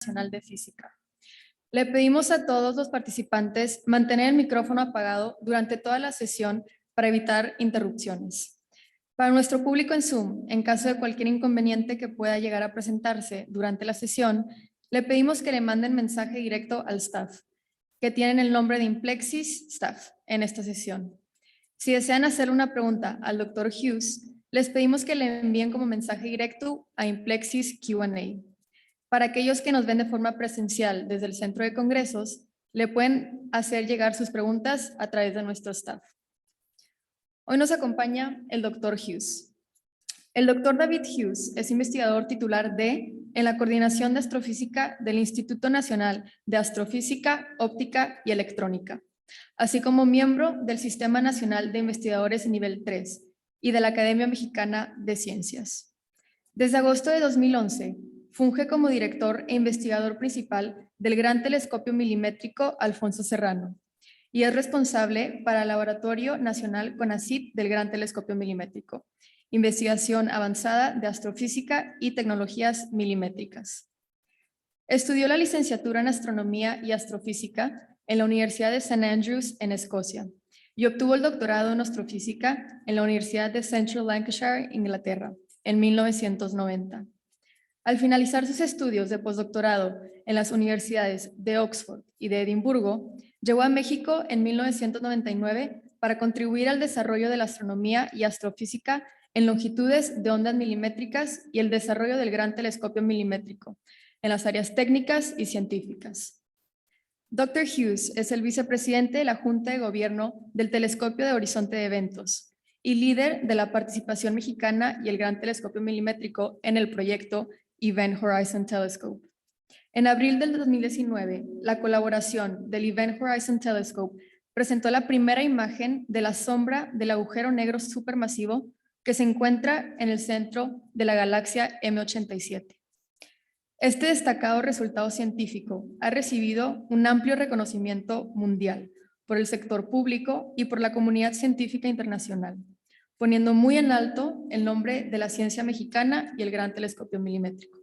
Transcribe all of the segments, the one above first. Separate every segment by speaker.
Speaker 1: Nacional de Física. Le pedimos a todos los participantes mantener el micrófono apagado durante toda la sesión para evitar interrupciones. Para nuestro público en Zoom, en caso de cualquier inconveniente que pueda llegar a presentarse durante la sesión, le pedimos que le manden mensaje directo al staff, que tienen el nombre de Implexis Staff en esta sesión. Si desean hacer una pregunta al Dr. Hughes, les pedimos que le envíen como mensaje directo a Implexis Q&A. Para aquellos que nos ven de forma presencial desde el centro de congresos, le pueden hacer llegar sus preguntas a través de nuestro staff. Hoy nos acompaña el Dr. Hughes. El Dr. David Hughes es investigador titular en la Coordinación de Astrofísica del Instituto Nacional de Astrofísica, Óptica y Electrónica, así como miembro del Sistema Nacional de Investigadores Nivel 3 y de la Academia Mexicana de Ciencias. Desde agosto de 2011, funge como director e investigador principal del Gran Telescopio Milimétrico Alfonso Serrano y es responsable para el Laboratorio Nacional CONACYT del Gran Telescopio Milimétrico, investigación avanzada de astrofísica y tecnologías milimétricas. Estudió la licenciatura en Astronomía y Astrofísica en la Universidad de St. Andrews en Escocia y obtuvo el doctorado en Astrofísica en la Universidad de Central Lancashire, Inglaterra, en 1990. Al finalizar sus estudios de postdoctorado en las universidades de Oxford y de Edimburgo, llegó a México en 1999 para contribuir al desarrollo de la astronomía y astrofísica en longitudes de ondas milimétricas y el desarrollo del Gran Telescopio Milimétrico en las áreas técnicas y científicas. Dr. Hughes es el vicepresidente de la Junta de Gobierno del Telescopio de Horizonte de Eventos y líder de la participación mexicana y el Gran Telescopio Milimétrico en el proyecto Event Horizon Telescope. En abril del 2019, la colaboración del Event Horizon Telescope presentó la primera imagen de la sombra del agujero negro supermasivo que se encuentra en el centro de la galaxia M87. Este destacado resultado científico ha recibido un amplio reconocimiento mundial por el sector público y por la comunidad científica internacional, poniendo muy en alto el nombre de la ciencia mexicana y el Gran Telescopio Milimétrico.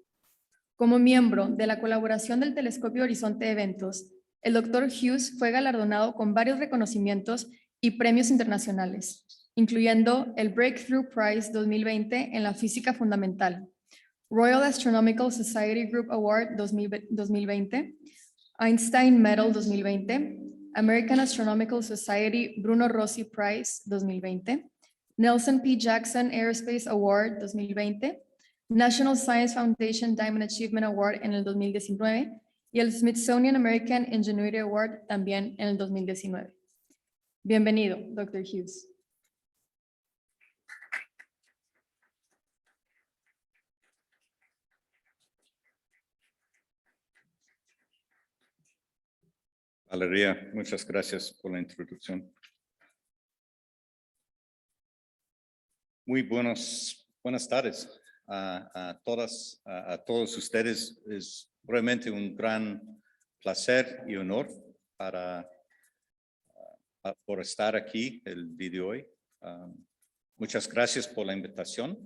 Speaker 1: Como miembro de la colaboración del Telescopio Horizonte de Eventos, el Dr. Hughes fue galardonado con varios reconocimientos y premios internacionales, incluyendo el Breakthrough Prize 2020 en la física fundamental, Royal Astronomical Society Group Award 2020, Einstein Medal 2020, American Astronomical Society Bruno Rossi Prize 2020, Nelson P. Jackson Aerospace Award 2020, National Science Foundation Diamond Achievement Award en el 2019 y el Smithsonian American Ingenuity Award también en el 2019. Bienvenido, Dr. Hughes.
Speaker 2: Valeria, muchas gracias por la introducción. Muy buenas tardes a todos ustedes. Es realmente un gran placer y honor por estar aquí el día de hoy. Muchas gracias por la invitación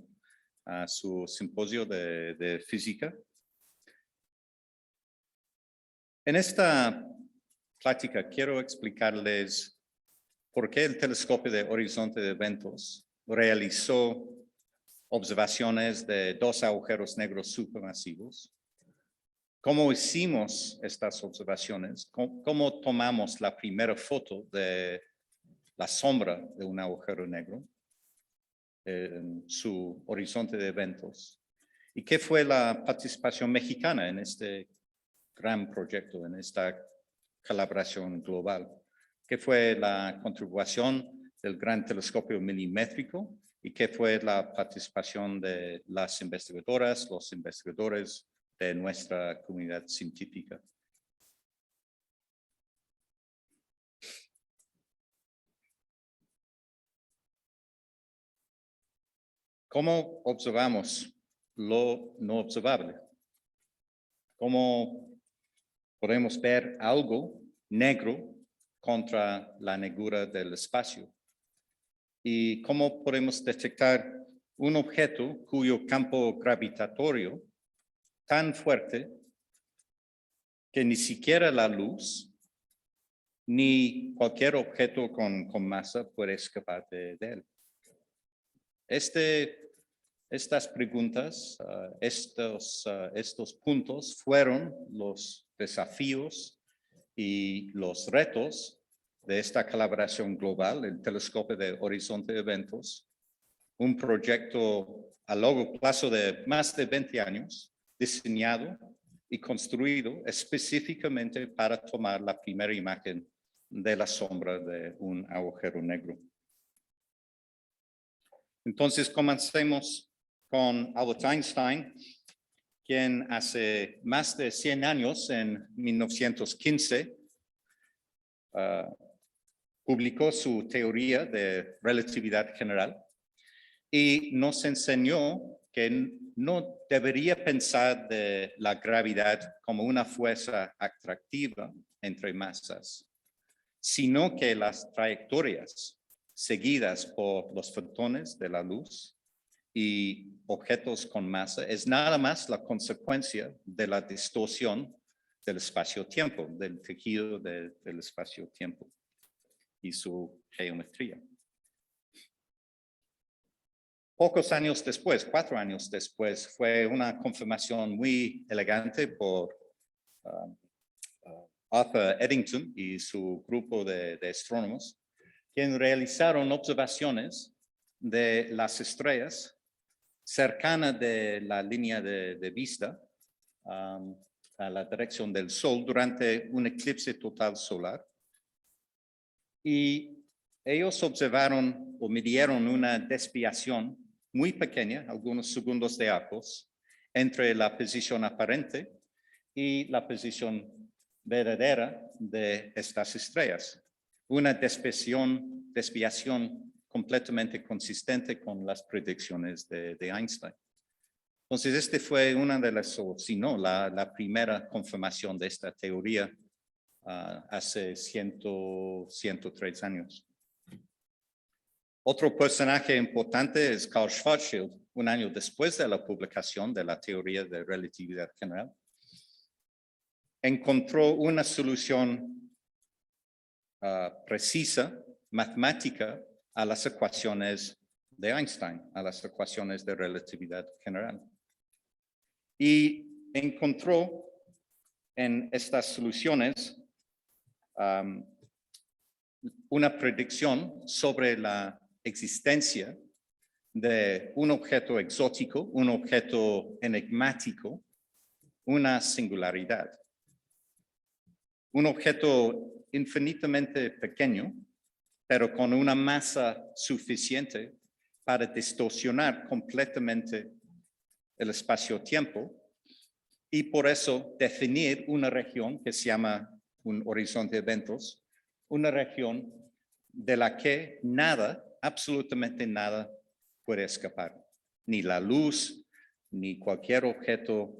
Speaker 2: a su simposio de física. En esta plática quiero explicarles por qué el telescopio de Horizonte de Eventos realizó observaciones de dos agujeros negros supermasivos, cómo hicimos estas observaciones, cómo tomamos la primera foto de la sombra de un agujero negro en su horizonte de eventos, y qué fue la participación mexicana en este gran proyecto, en esta colaboración global, qué fue la contribución del Gran Telescopio Milimétrico y qué fue la participación de las investigadoras, los investigadores de nuestra comunidad científica. ¿Cómo observamos lo no observable? ¿Cómo podemos ver algo negro contra la negrura del espacio? ¿Y cómo podemos detectar un objeto cuyo campo gravitatorio tan fuerte que ni siquiera la luz ni cualquier objeto con masa puede escapar de él. Estas preguntas, estos puntos fueron los desafíos y los retos de esta colaboración global, el Telescopio de Horizonte de Eventos, un proyecto a largo plazo de más de 20 años, diseñado y construido específicamente para tomar la primera imagen de la sombra de un agujero negro. Entonces, comencemos con Albert Einstein, quien hace más de 100 años, en 1915, publicó su teoría de relatividad general y nos enseñó que no debería pensar de la gravedad como una fuerza atractiva entre masas, sino que las trayectorias seguidas por los fotones de la luz y objetos con masa es nada más la consecuencia de la distorsión del espacio-tiempo, del tejido del espacio-tiempo y su geometría. Pocos años después, 4 años después, fue una confirmación muy elegante por Arthur Eddington y su grupo de astrónomos, quienes realizaron observaciones de las estrellas cercanas de la línea de vista a la dirección del Sol durante un eclipse total solar. Y ellos observaron o midieron una desviación muy pequeña, algunos segundos de arcos, entre la posición aparente y la posición verdadera de estas estrellas. Una desviación completamente consistente con las predicciones de Einstein. Entonces, este fue una de las, o si no, la primera confirmación de esta teoría hace 103 años. Otro personaje importante es Carl Schwarzschild, un año después de la publicación de la teoría de relatividad general. Encontró una solución precisa, matemática, a las ecuaciones de Einstein, a las ecuaciones de relatividad general. Y encontró en estas soluciones una predicción sobre la existencia de un objeto exótico, un objeto enigmático, una singularidad. Un objeto infinitamente pequeño, pero con una masa suficiente para distorsionar completamente el espacio-tiempo y por eso definir una región que se llama un horizonte de eventos, una región de la que nada, absolutamente nada, puede escapar. Ni la luz, ni cualquier objeto,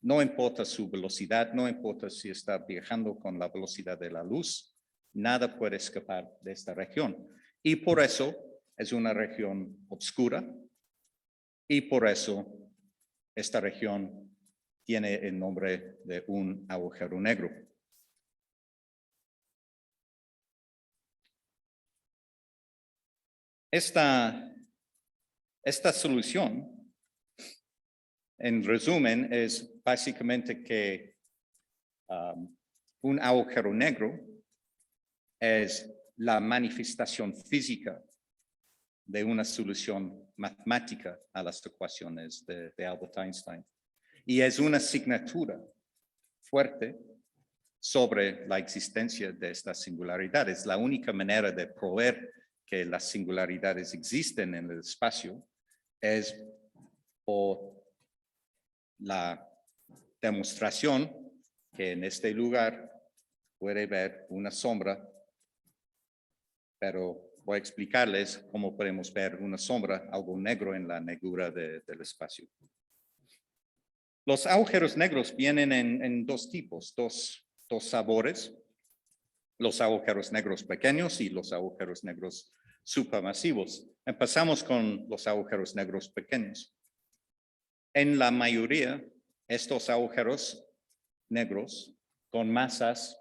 Speaker 2: no importa su velocidad, no importa si está viajando con la velocidad de la luz, nada puede escapar de esta región. Y por eso es una región oscura y por eso esta región tiene el nombre de un agujero negro. Esta solución, en resumen, es básicamente que un agujero negro es la manifestación física de una solución matemática a las ecuaciones de Albert Einstein. Y es una asignatura fuerte sobre la existencia de esta singularidad. Es la única manera de probar que las singularidades existen en el espacio es por la demostración que en este lugar puede ver una sombra, pero voy a explicarles cómo podemos ver una sombra, algo negro en la negrura del espacio. Los agujeros negros vienen en dos tipos, dos sabores, los agujeros negros pequeños y los agujeros negros supermasivos. Empezamos con los agujeros negros pequeños. En la mayoría, estos agujeros negros con masas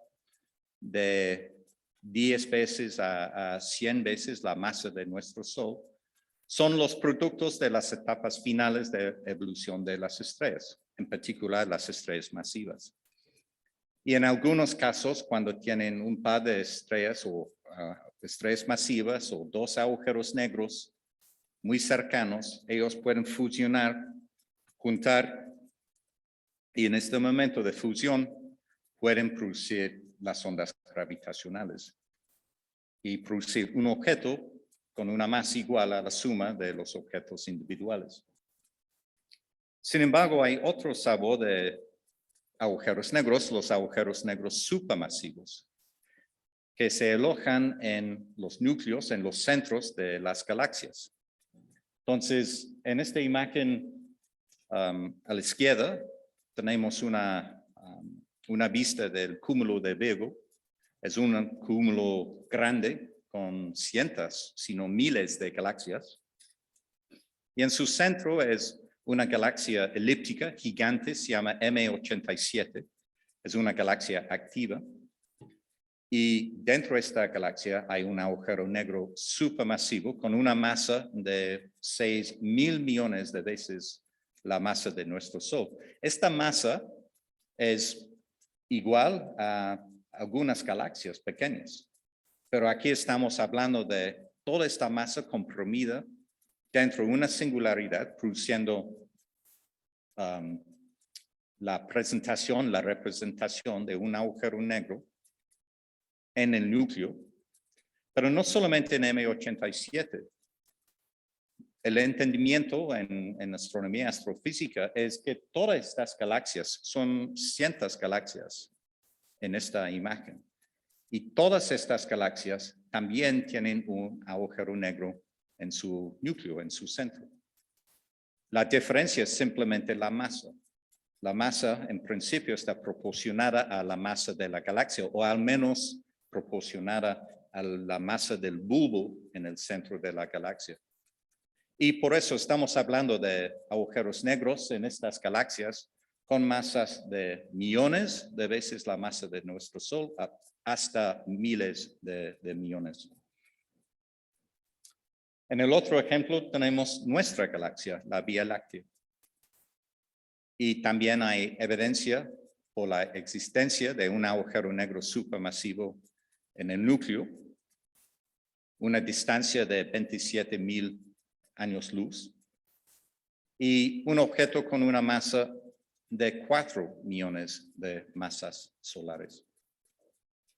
Speaker 2: de 10 veces a 100 veces la masa de nuestro Sol, son los productos de las etapas finales de evolución de las estrellas, en particular las estrellas masivas. Y en algunos casos, cuando tienen un par de estrellas o estrellas masivas o dos agujeros negros muy cercanos, ellos pueden fusionar, juntar, y en este momento de fusión pueden producir las ondas gravitacionales y producir un objeto con una masa igual a la suma de los objetos individuales. Sin embargo, hay otro sabor de agujeros negros, los agujeros negros supermasivos, que se alojan en los núcleos, en los centros de las galaxias. Entonces, en esta imagen a la izquierda tenemos una vista del cúmulo de Virgo. Es un cúmulo grande con cientos, sino miles de galaxias. Y en su centro es una galaxia elíptica gigante, se llama M87. Es una galaxia activa. Y dentro de esta galaxia hay un agujero negro supermasivo con una masa de 6,000 millones de veces la masa de nuestro Sol. Esta masa es igual a algunas galaxias pequeñas, pero aquí estamos hablando de toda esta masa comprimida dentro de una singularidad, produciendo la representación de un agujero negro en el núcleo, pero no solamente en M87. El entendimiento en astronomía astrofísica es que todas estas galaxias son cientos galaxias en esta imagen. Y todas estas galaxias también tienen un agujero negro en su núcleo, en su centro. La diferencia es simplemente la masa. La masa, en principio, está proporcionada a la masa de la galaxia, o al menos proporcionada a la masa del bulbo en el centro de la galaxia. Y por eso estamos hablando de agujeros negros en estas galaxias con masas de millones de veces la masa de nuestro Sol, hasta miles de millones. En el otro ejemplo tenemos nuestra galaxia, la Vía Láctea. Y también hay evidencia por la existencia de un agujero negro supermasivo en el núcleo, una distancia de 27,000 años luz, y un objeto con una masa de 4 millones de masas solares.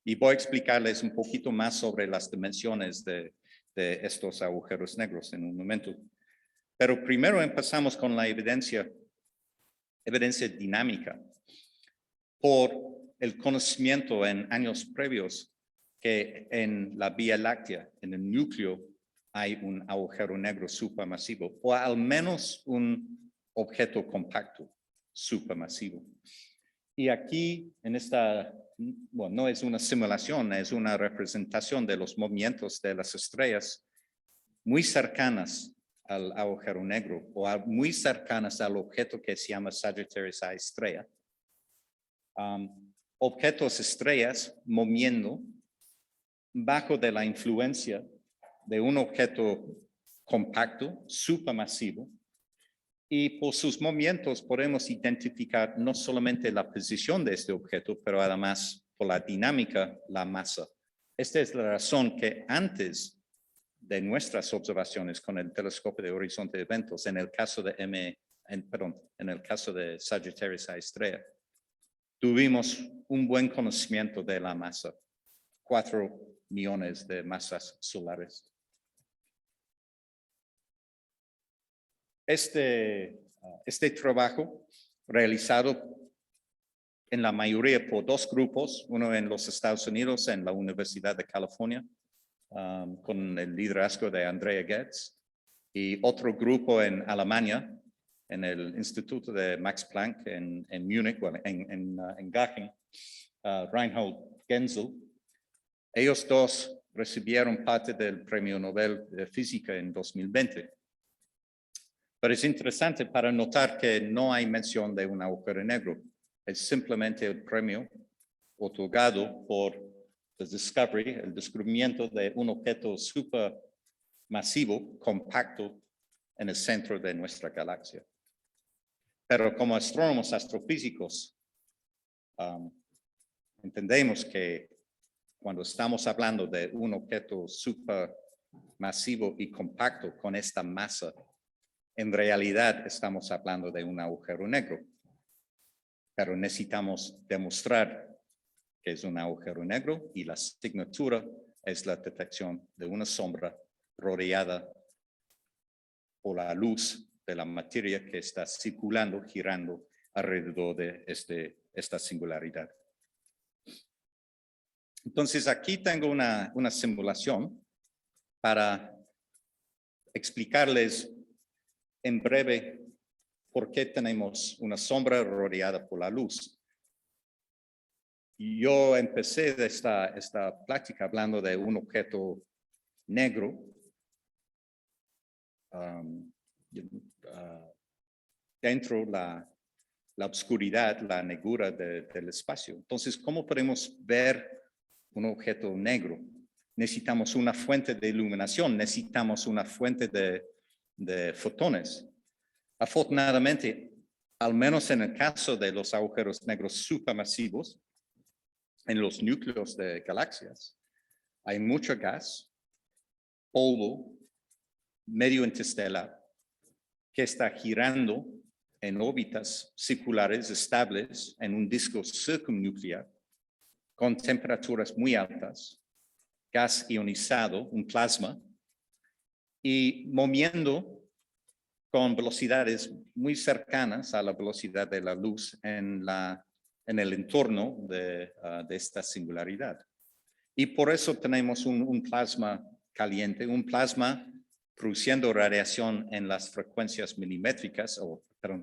Speaker 2: Y voy a explicarles un poquito más sobre las dimensiones de estos agujeros negros en un momento. Pero primero empezamos con la evidencia dinámica, por el conocimiento en años previos que en la Vía Láctea, en el núcleo, hay un agujero negro supermasivo, o al menos un objeto compacto supermasivo. Y aquí, en esta, bueno, no es una simulación, es una representación de los movimientos de las estrellas muy cercanas al agujero negro, o muy cercanas al objeto que se llama Sagittarius A estrella. Objetos estrellas moviendo bajo de la influencia de un objeto compacto, supermasivo, y por sus movimientos podemos identificar no solamente la posición de este objeto, pero además por la dinámica, la masa. Esta es la razón que antes de nuestras observaciones con el telescopio de horizonte de eventos, en el caso de en el caso de Sagittarius A estrella, tuvimos un buen conocimiento de la masa, 4 millones de masas solares. Este trabajo, realizado en la mayoría por dos grupos, uno en los Estados Unidos, en la Universidad de California, con el liderazgo de Andrea Ghez, y otro grupo en Alemania, en el Instituto de Max Planck en Múnich, bueno, en Garching, Reinhold Genzel. Ellos dos recibieron parte del Premio Nobel de Física en 2020. Pero es interesante para notar que no hay mención de un agujero negro. Es simplemente el premio otorgado por el descubrimiento de un objeto supermasivo compacto en el centro de nuestra galaxia. Pero como astrónomos astrofísicos, entendemos que cuando estamos hablando de un objeto supermasivo y compacto con esta masa, en realidad estamos hablando de un agujero negro. Pero necesitamos demostrar que es un agujero negro y la asignatura es la detección de una sombra rodeada por la luz de la materia que está circulando, girando alrededor de esta singularidad. Entonces aquí tengo una simulación para explicarles en breve por qué tenemos una sombra rodeada por la luz. Yo empecé esta plática hablando de un objeto negro dentro la oscuridad, la negrura del espacio. Entonces, ¿cómo podemos ver un objeto negro? Necesitamos una fuente de iluminación, necesitamos una fuente de fotones. Afortunadamente, al menos en el caso de los agujeros negros supermasivos, en los núcleos de galaxias, hay mucho gas, polvo, medio interestelar, que está girando en órbitas circulares estables en un disco circunnuclear con temperaturas muy altas, gas ionizado, un plasma, y moviendo con velocidades muy cercanas a la velocidad de la luz en el entorno de esta singularidad. Y por eso tenemos un plasma caliente, un plasma produciendo radiación en las frecuencias milimétricas,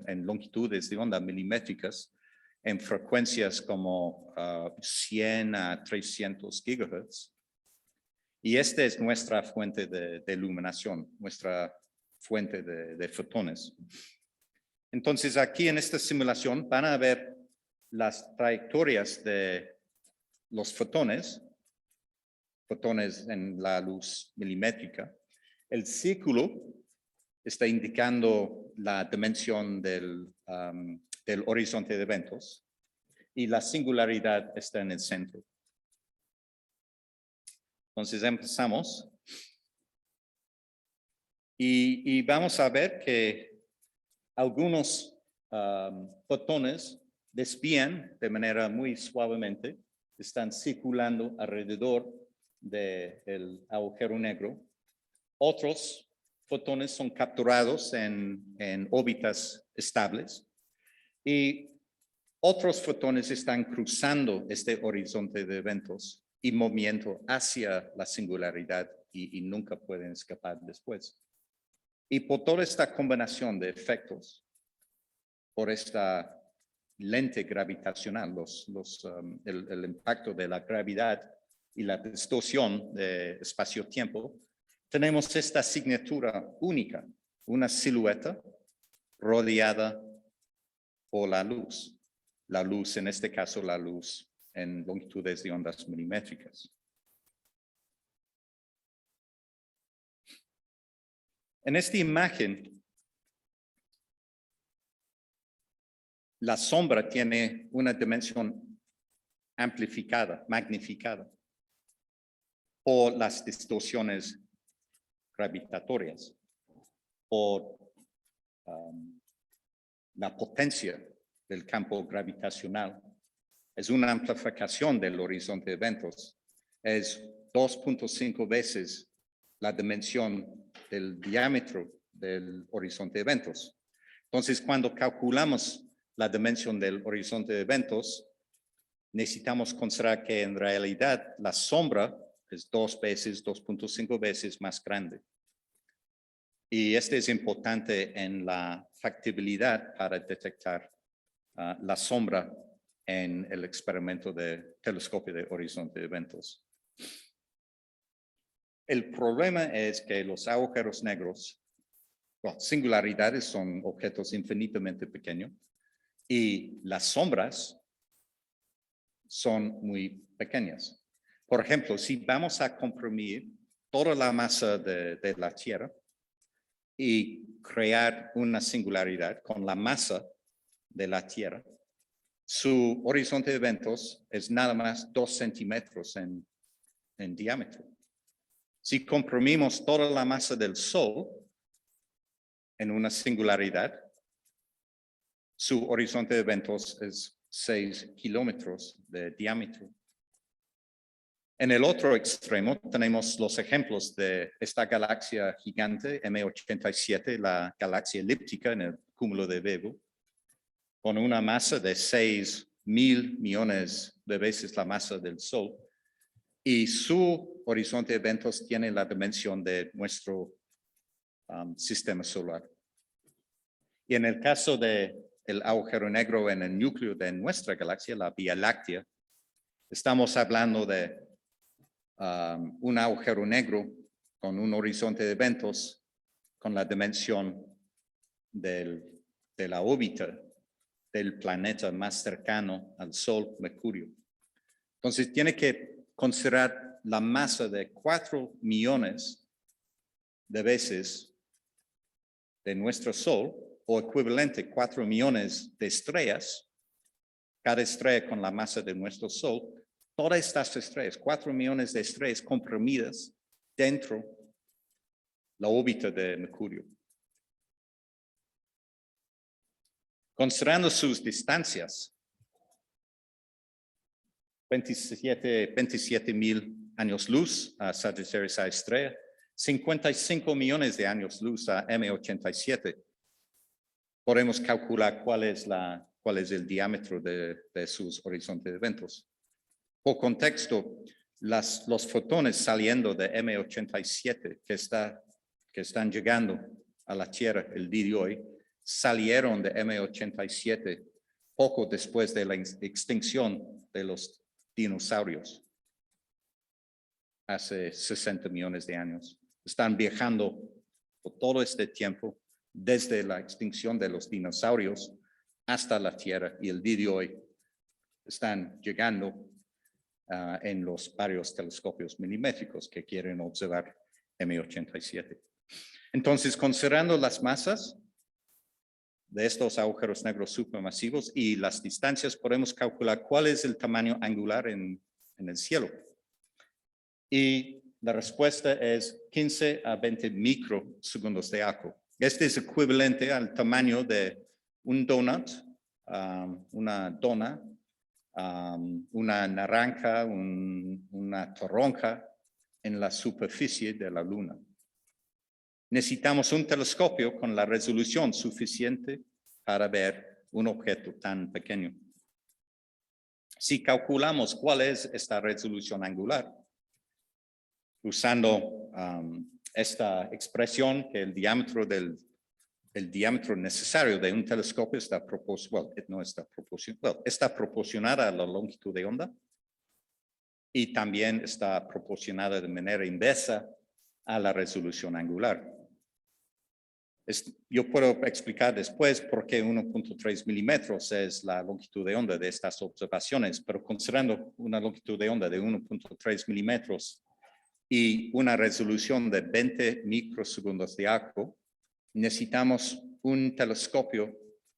Speaker 2: en longitudes de onda milimétricas, en frecuencias como 100 a 300 gigahertz. Y esta es nuestra fuente de iluminación, nuestra fuente de fotones. Entonces, aquí en esta simulación van a ver las trayectorias de los fotones en la luz milimétrica. El círculo está indicando la dimensión del horizonte de eventos y la singularidad está en el centro. Entonces empezamos y vamos a ver que algunos fotones desvían de manera muy suavemente, están circulando alrededor del agujero negro. Otros fotones son capturados en órbitas estables y otros fotones están cruzando este horizonte de eventos y moviendo hacia la singularidad y nunca pueden escapar después. Y por toda esta combinación de efectos, por esta lente gravitacional, el impacto de la gravedad y la distorsión de espacio-tiempo, tenemos esta asignatura única, una silueta rodeada por la luz. La luz, en este caso, la luz en longitudes de ondas milimétricas. En esta imagen, la sombra tiene una dimensión amplificada, magnificada, por las distorsiones gravitatorias, por la potencia del campo gravitacional. Es una amplificación del horizonte de eventos. Es 2.5 veces la dimensión del diámetro del horizonte de eventos. Entonces, cuando calculamos la dimensión del horizonte de eventos, necesitamos considerar que en realidad la sombra es 2.5 veces más grande. Y este es importante en la factibilidad para detectar la sombra en el experimento de telescopio de horizonte de eventos. El problema es que los agujeros negros, singularidades son objetos infinitamente pequeños y las sombras son muy pequeñas. Por ejemplo, si vamos a comprimir toda la masa de la Tierra y crear una singularidad con la masa de la Tierra, su horizonte de eventos es nada más 2 centímetros en diámetro. Si comprimimos toda la masa del Sol en una singularidad, su horizonte de eventos es 6 kilómetros de diámetro. En el otro extremo tenemos los ejemplos de esta galaxia gigante M87, la galaxia elíptica en el cúmulo de Beagle, con una masa de 6.000 millones de veces la masa del Sol, y su horizonte de eventos tiene la dimensión de nuestro sistema solar. Y en el caso del agujero negro en el núcleo de nuestra galaxia, la Vía Láctea, estamos hablando de un agujero negro con un horizonte de eventos con la dimensión de la órbita del planeta más cercano al Sol, Mercurio. Entonces tiene que considerar la masa de 4 millones de veces de nuestro Sol, o equivalente 4 millones de estrellas, cada estrella con la masa de nuestro Sol. Todas estas estrellas, 4 millones de estrellas comprimidas dentro la órbita de Mercurio. Considerando sus distancias, 27,000 años luz a Sagittarius A estrella, 55 millones de años luz a M87. Podemos calcular cuál es el diámetro de sus horizontes de eventos. Por contexto, los fotones saliendo de M87 que están llegando a la Tierra el día de hoy, salieron de M87 poco después de la extinción de los dinosaurios, hace 60 millones de años. Están viajando por todo este tiempo, desde la extinción de los dinosaurios hasta la Tierra, y el día de hoy están llegando en los varios telescopios milimétricos que quieren observar M87. Entonces, considerando las masas de estos agujeros negros supermasivos y las distancias, podemos calcular cuál es el tamaño angular en el cielo. Y la respuesta es 15 a 20 microsegundos de arco. Este es equivalente al tamaño de un donut, una dona, una naranja, una toronja en la superficie de la Luna. Necesitamos un telescopio con la resolución suficiente para ver un objeto tan pequeño. Si calculamos cuál es esta resolución angular, usando esta expresión, que el diámetro necesario de un telescopio está proporcionada a la longitud de onda, y también está proporcionada de manera inversa a la resolución angular. Yo puedo explicar después por qué 1.3 milímetros es la longitud de onda de estas observaciones, pero considerando una longitud de onda de 1.3 milímetros y una resolución de 20 microsegundos de arco, necesitamos un telescopio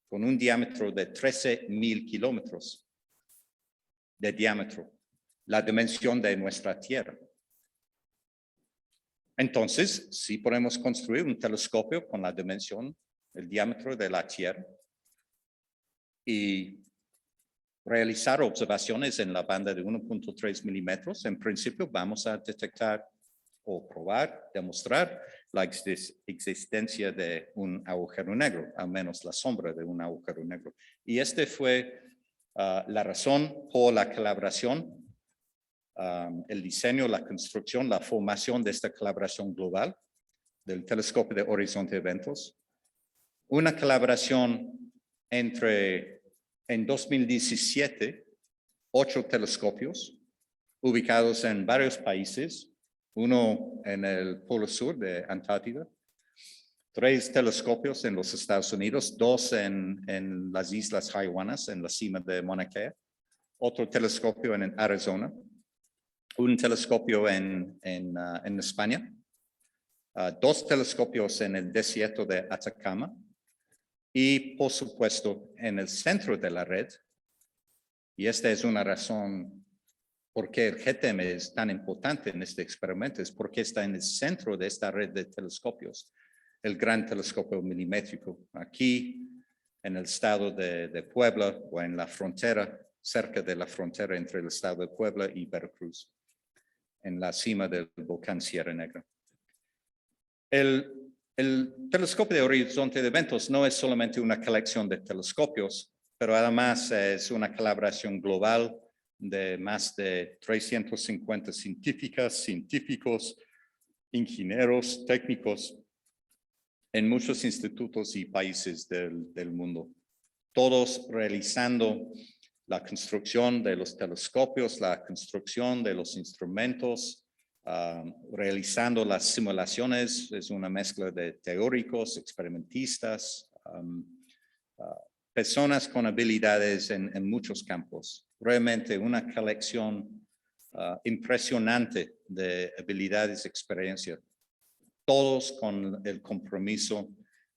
Speaker 2: con un diámetro de 13,000 kilómetros de diámetro, la dimensión de nuestra Tierra. Entonces, sí podemos construir un telescopio con la dimensión, el diámetro de la Tierra, y realizar observaciones en la banda de 1.3 milímetros. En principio, vamos a detectar o probar, demostrar la existencia de un agujero negro, al menos la sombra de un agujero negro. Y este fue la razón por la colaboración, el diseño, la construcción, la formación de esta colaboración global del telescopio de horizonte de eventos. Una colaboración en 2017, 8 telescopios ubicados en varios países, uno en el Polo Sur de Antártida, 3 telescopios en los Estados Unidos, 2 en las Islas Hawaianas, en la cima de Mauna Kea, otro telescopio en Arizona, un telescopio en España, 2 telescopios en el desierto de Atacama y, por supuesto, en el centro de la red. Y esta es una razón por qué el GTEM es tan importante en este experimento, es porque está en el centro de esta red de telescopios, el gran telescopio milimétrico, aquí en el estado de Puebla o en la frontera, cerca de la frontera entre el estado de Puebla y Veracruz, en la cima del volcán Sierra Negra. El telescopio de horizonte de eventos no es solamente una colección de telescopios, pero además es una colaboración global de más de 350 científicos, ingenieros, técnicos en muchos institutos y países del mundo, todos realizando la construcción de los telescopios, la construcción de los instrumentos, realizando las simulaciones. Es una mezcla de teóricos, experimentistas, personas con habilidades en muchos campos. Realmente una colección impresionante de habilidades y experiencia, todos con el compromiso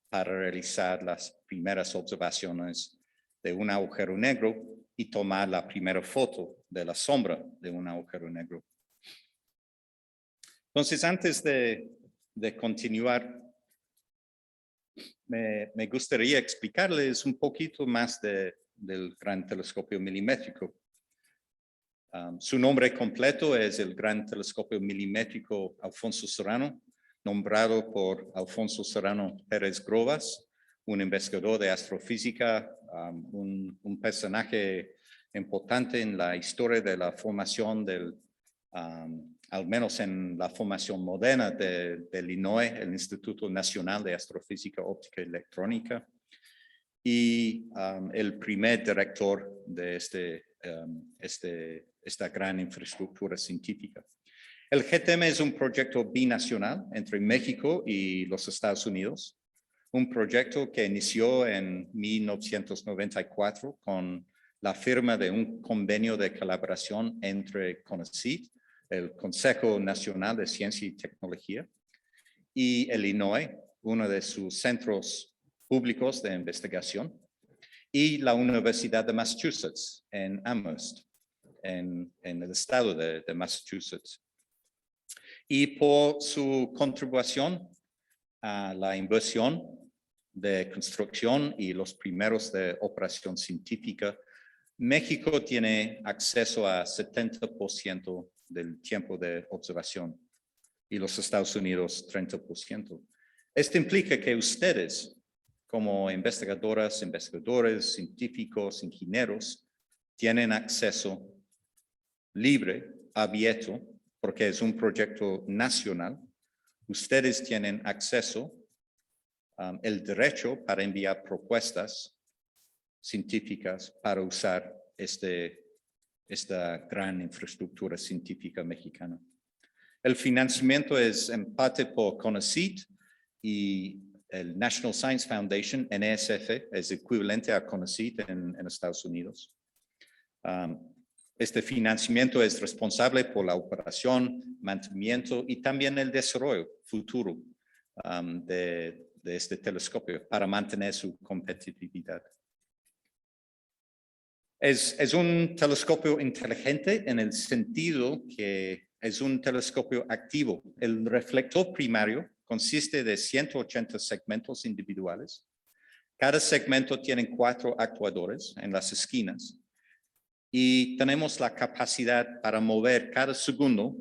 Speaker 2: para realizar las primeras observaciones de un agujero negro y tomar la primera foto de la sombra de un agujero negro. Entonces, antes de continuar, me gustaría explicarles un poquito más del Gran Telescopio Milimétrico. Su nombre completo es el Gran Telescopio Milimétrico Alfonso Serrano, nombrado por Alfonso Serrano Pérez Grovas, un investigador de astrofísica, un personaje importante en la historia de la formación al menos en la formación moderna del INOE, el Instituto Nacional de Astrofísica Óptica y Electrónica, y el primer director de esta gran infraestructura científica. El GTEM es un proyecto binacional entre México y los Estados Unidos, un proyecto que inició en 1994 con la firma de un convenio de colaboración entre CONACYT, el Consejo Nacional de Ciencia y Tecnología, y el INOE, uno de sus centros públicos de investigación, y la Universidad de Massachusetts en Amherst, en el estado de Massachusetts. Y por su contribución a la inversión de construcción y los primeros de operación científica, México tiene acceso a 70% del tiempo de observación y los Estados Unidos 30%. Esto implica que ustedes, como investigadoras, investigadores, científicos, ingenieros, tienen acceso libre, abierto, porque es un proyecto nacional. Ustedes tienen acceso, el derecho para enviar propuestas científicas para usar esta gran infraestructura científica mexicana. El financiamiento es en parte por CONACYT y el National Science Foundation, NSF, es equivalente a CONACYT en Estados Unidos. Este financiamiento es responsable por la operación, mantenimiento y también el desarrollo futuro de este telescopio para mantener su competitividad. Es un telescopio inteligente en el sentido que es un telescopio activo. El reflector primario consiste de 180 segmentos individuales. Cada segmento tiene 4 actuadores en las esquinas y tenemos la capacidad para mover cada segundo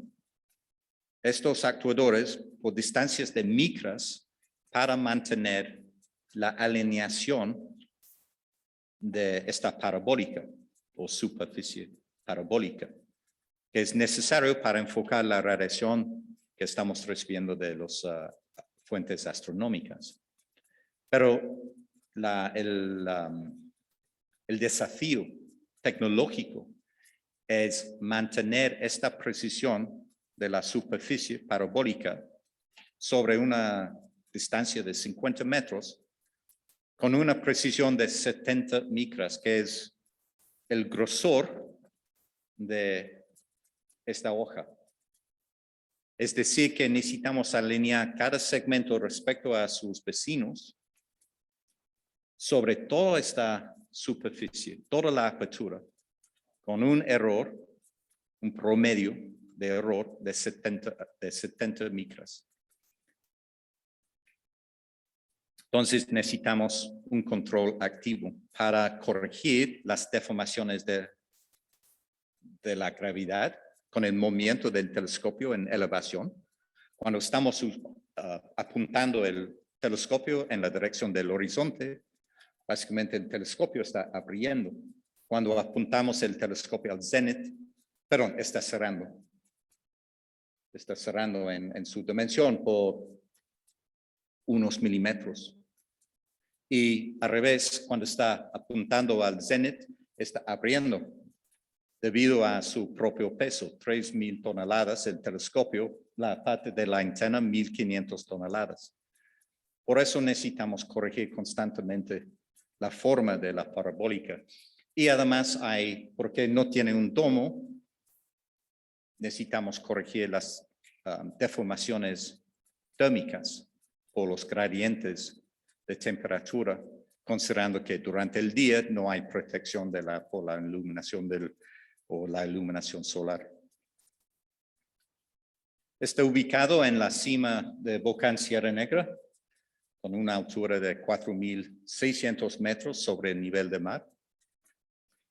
Speaker 2: estos actuadores por distancias de micras para mantener la alineación de esta parabólica o superficie parabólica, que es necesario para enfocar la radiación que estamos recibiendo de las fuentes astronómicas. Pero el desafío tecnológico es mantener esta precisión de la superficie parabólica sobre una distancia de 50 metros con una precisión de 70 micras, que es el grosor de esta hoja. Es decir, que necesitamos alinear cada segmento respecto a sus vecinos sobre toda esta superficie, toda la apertura, con un error, un promedio de error de 70 micras. Entonces necesitamos un control activo para corregir las deformaciones de la gravedad con el movimiento del telescopio en elevación. Cuando estamos apuntando el telescopio en la dirección del horizonte, básicamente el telescopio está abriendo. Cuando apuntamos el telescopio al zenit, perdón, está cerrando. Está cerrando en su dimensión por unos milímetros. Y al revés, cuando está apuntando al zenit, está abriendo debido a su propio peso, 3,000 toneladas el telescopio, la parte de la antena 1,500 toneladas. Por eso necesitamos corregir constantemente la forma de la parabólica. Y además porque no tiene un domo, necesitamos corregir las deformaciones térmicas por los gradientes de temperatura, considerando que durante el día no hay protección por la iluminación o la iluminación solar. Está ubicado en la cima de volcán Sierra Negra, con una altura de 4,600 metros sobre el nivel del mar.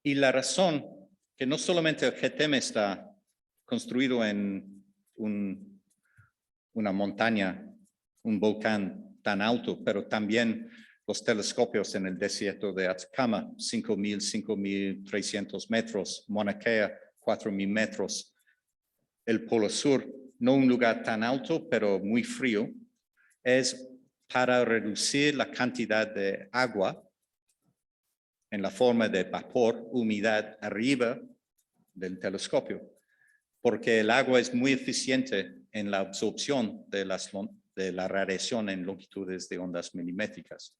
Speaker 2: Y la razón que no solamente el GTEM está construido en una montaña, un volcán tan alto, pero también los telescopios en el desierto de Atacama, 5,000, 5,300 metros, Mauna Kea, 4,000 metros. El Polo Sur, no un lugar tan alto, pero muy frío, es para reducir la cantidad de agua en la forma de vapor, humedad arriba del telescopio, porque el agua es muy eficiente en la absorción de la radiación en longitudes de ondas milimétricas.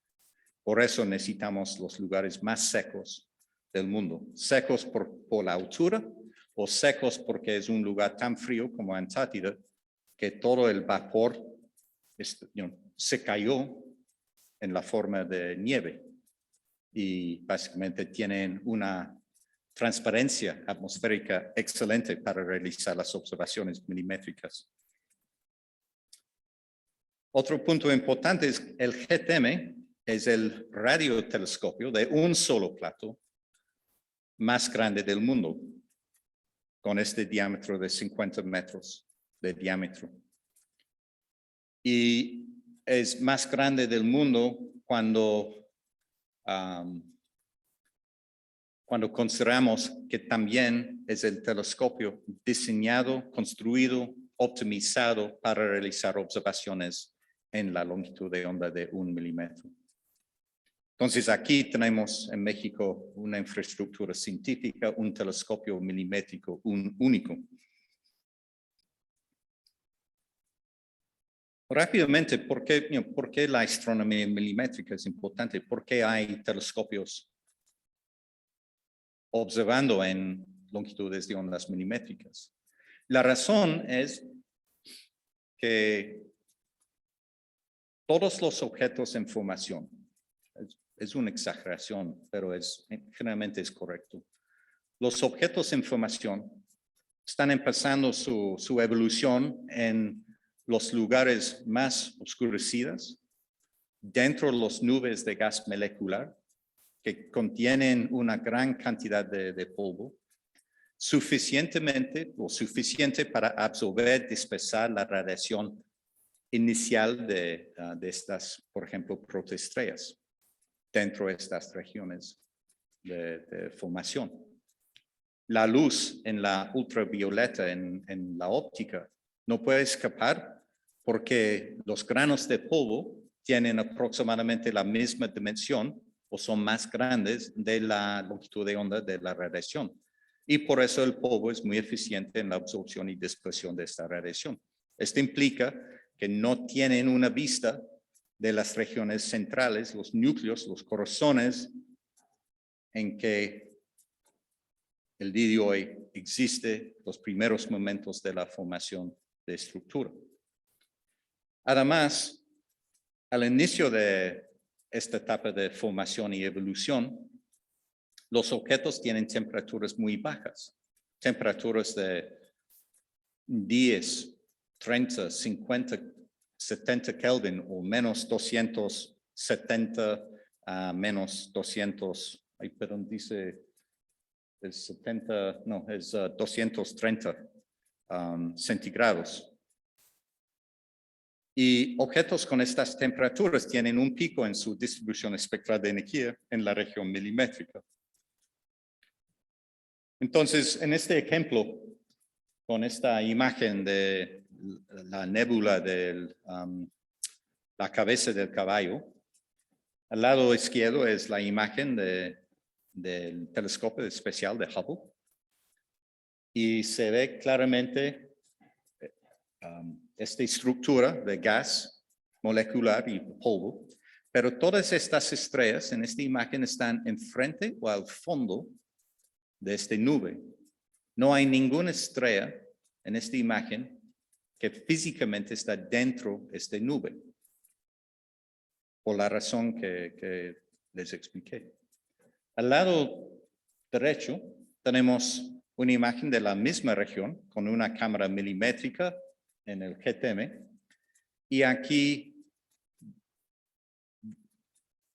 Speaker 2: Por eso necesitamos los lugares más secos del mundo. Secos por la altura o secos porque es un lugar tan frío como Antártida que todo el vapor se cayó en la forma de nieve y básicamente tienen una transparencia atmosférica excelente para realizar las observaciones milimétricas. Otro punto importante es el GTEM es el radiotelescopio de un solo plato más grande del mundo, con este diámetro de 50 metros de diámetro. Y es más grande del mundo cuando consideramos que también es el telescopio diseñado, construido, optimizado para realizar observaciones en la longitud de onda de 1 milímetro. Entonces aquí tenemos en México una infraestructura científica, un telescopio milimétrico único. Rápidamente, ¿por qué la astronomía milimétrica es importante? ¿Por qué hay telescopios observando en longitudes de ondas milimétricas? La razón es que todos los objetos en formación, es una exageración, pero generalmente es correcto. Los objetos en formación están empezando su evolución en los lugares más oscurecidos, dentro de las nubes de gas molecular, que contienen una gran cantidad de polvo, suficiente para absorber, dispersar la radiación inicial de estas, por ejemplo, protoestrellas dentro de estas regiones de formación. La luz en la ultravioleta, en la óptica, no puede escapar porque los granos de polvo tienen aproximadamente la misma dimensión o son más grandes de la longitud de onda de la radiación. Y por eso el polvo es muy eficiente en la absorción y dispersión de esta radiación. Esto implica que no tienen una vista de las regiones centrales, los núcleos, los corazones, en que el día de hoy existe los primeros momentos de la formación de estructura. Además, al inicio de esta etapa de formación y evolución, los objetos tienen temperaturas muy bajas, temperaturas de 10, 30, 50, 70 Kelvin o menos 270 a menos 200, perdón, dice es 70, no, es 230 centígrados. Y objetos con estas temperaturas tienen un pico en su distribución espectral de energía en la región milimétrica. Entonces, en este ejemplo, con esta imagen de la nébula de la cabeza del caballo, al lado izquierdo es la imagen del telescopio especial de Hubble y se ve claramente esta estructura de gas molecular y polvo, pero todas estas estrellas en esta imagen están enfrente o al fondo de esta nube. No hay ninguna estrella en esta imagen que físicamente está dentro de esta nube, por la razón que les expliqué. Al lado derecho tenemos una imagen de la misma región con una cámara milimétrica en el GTM. Y aquí,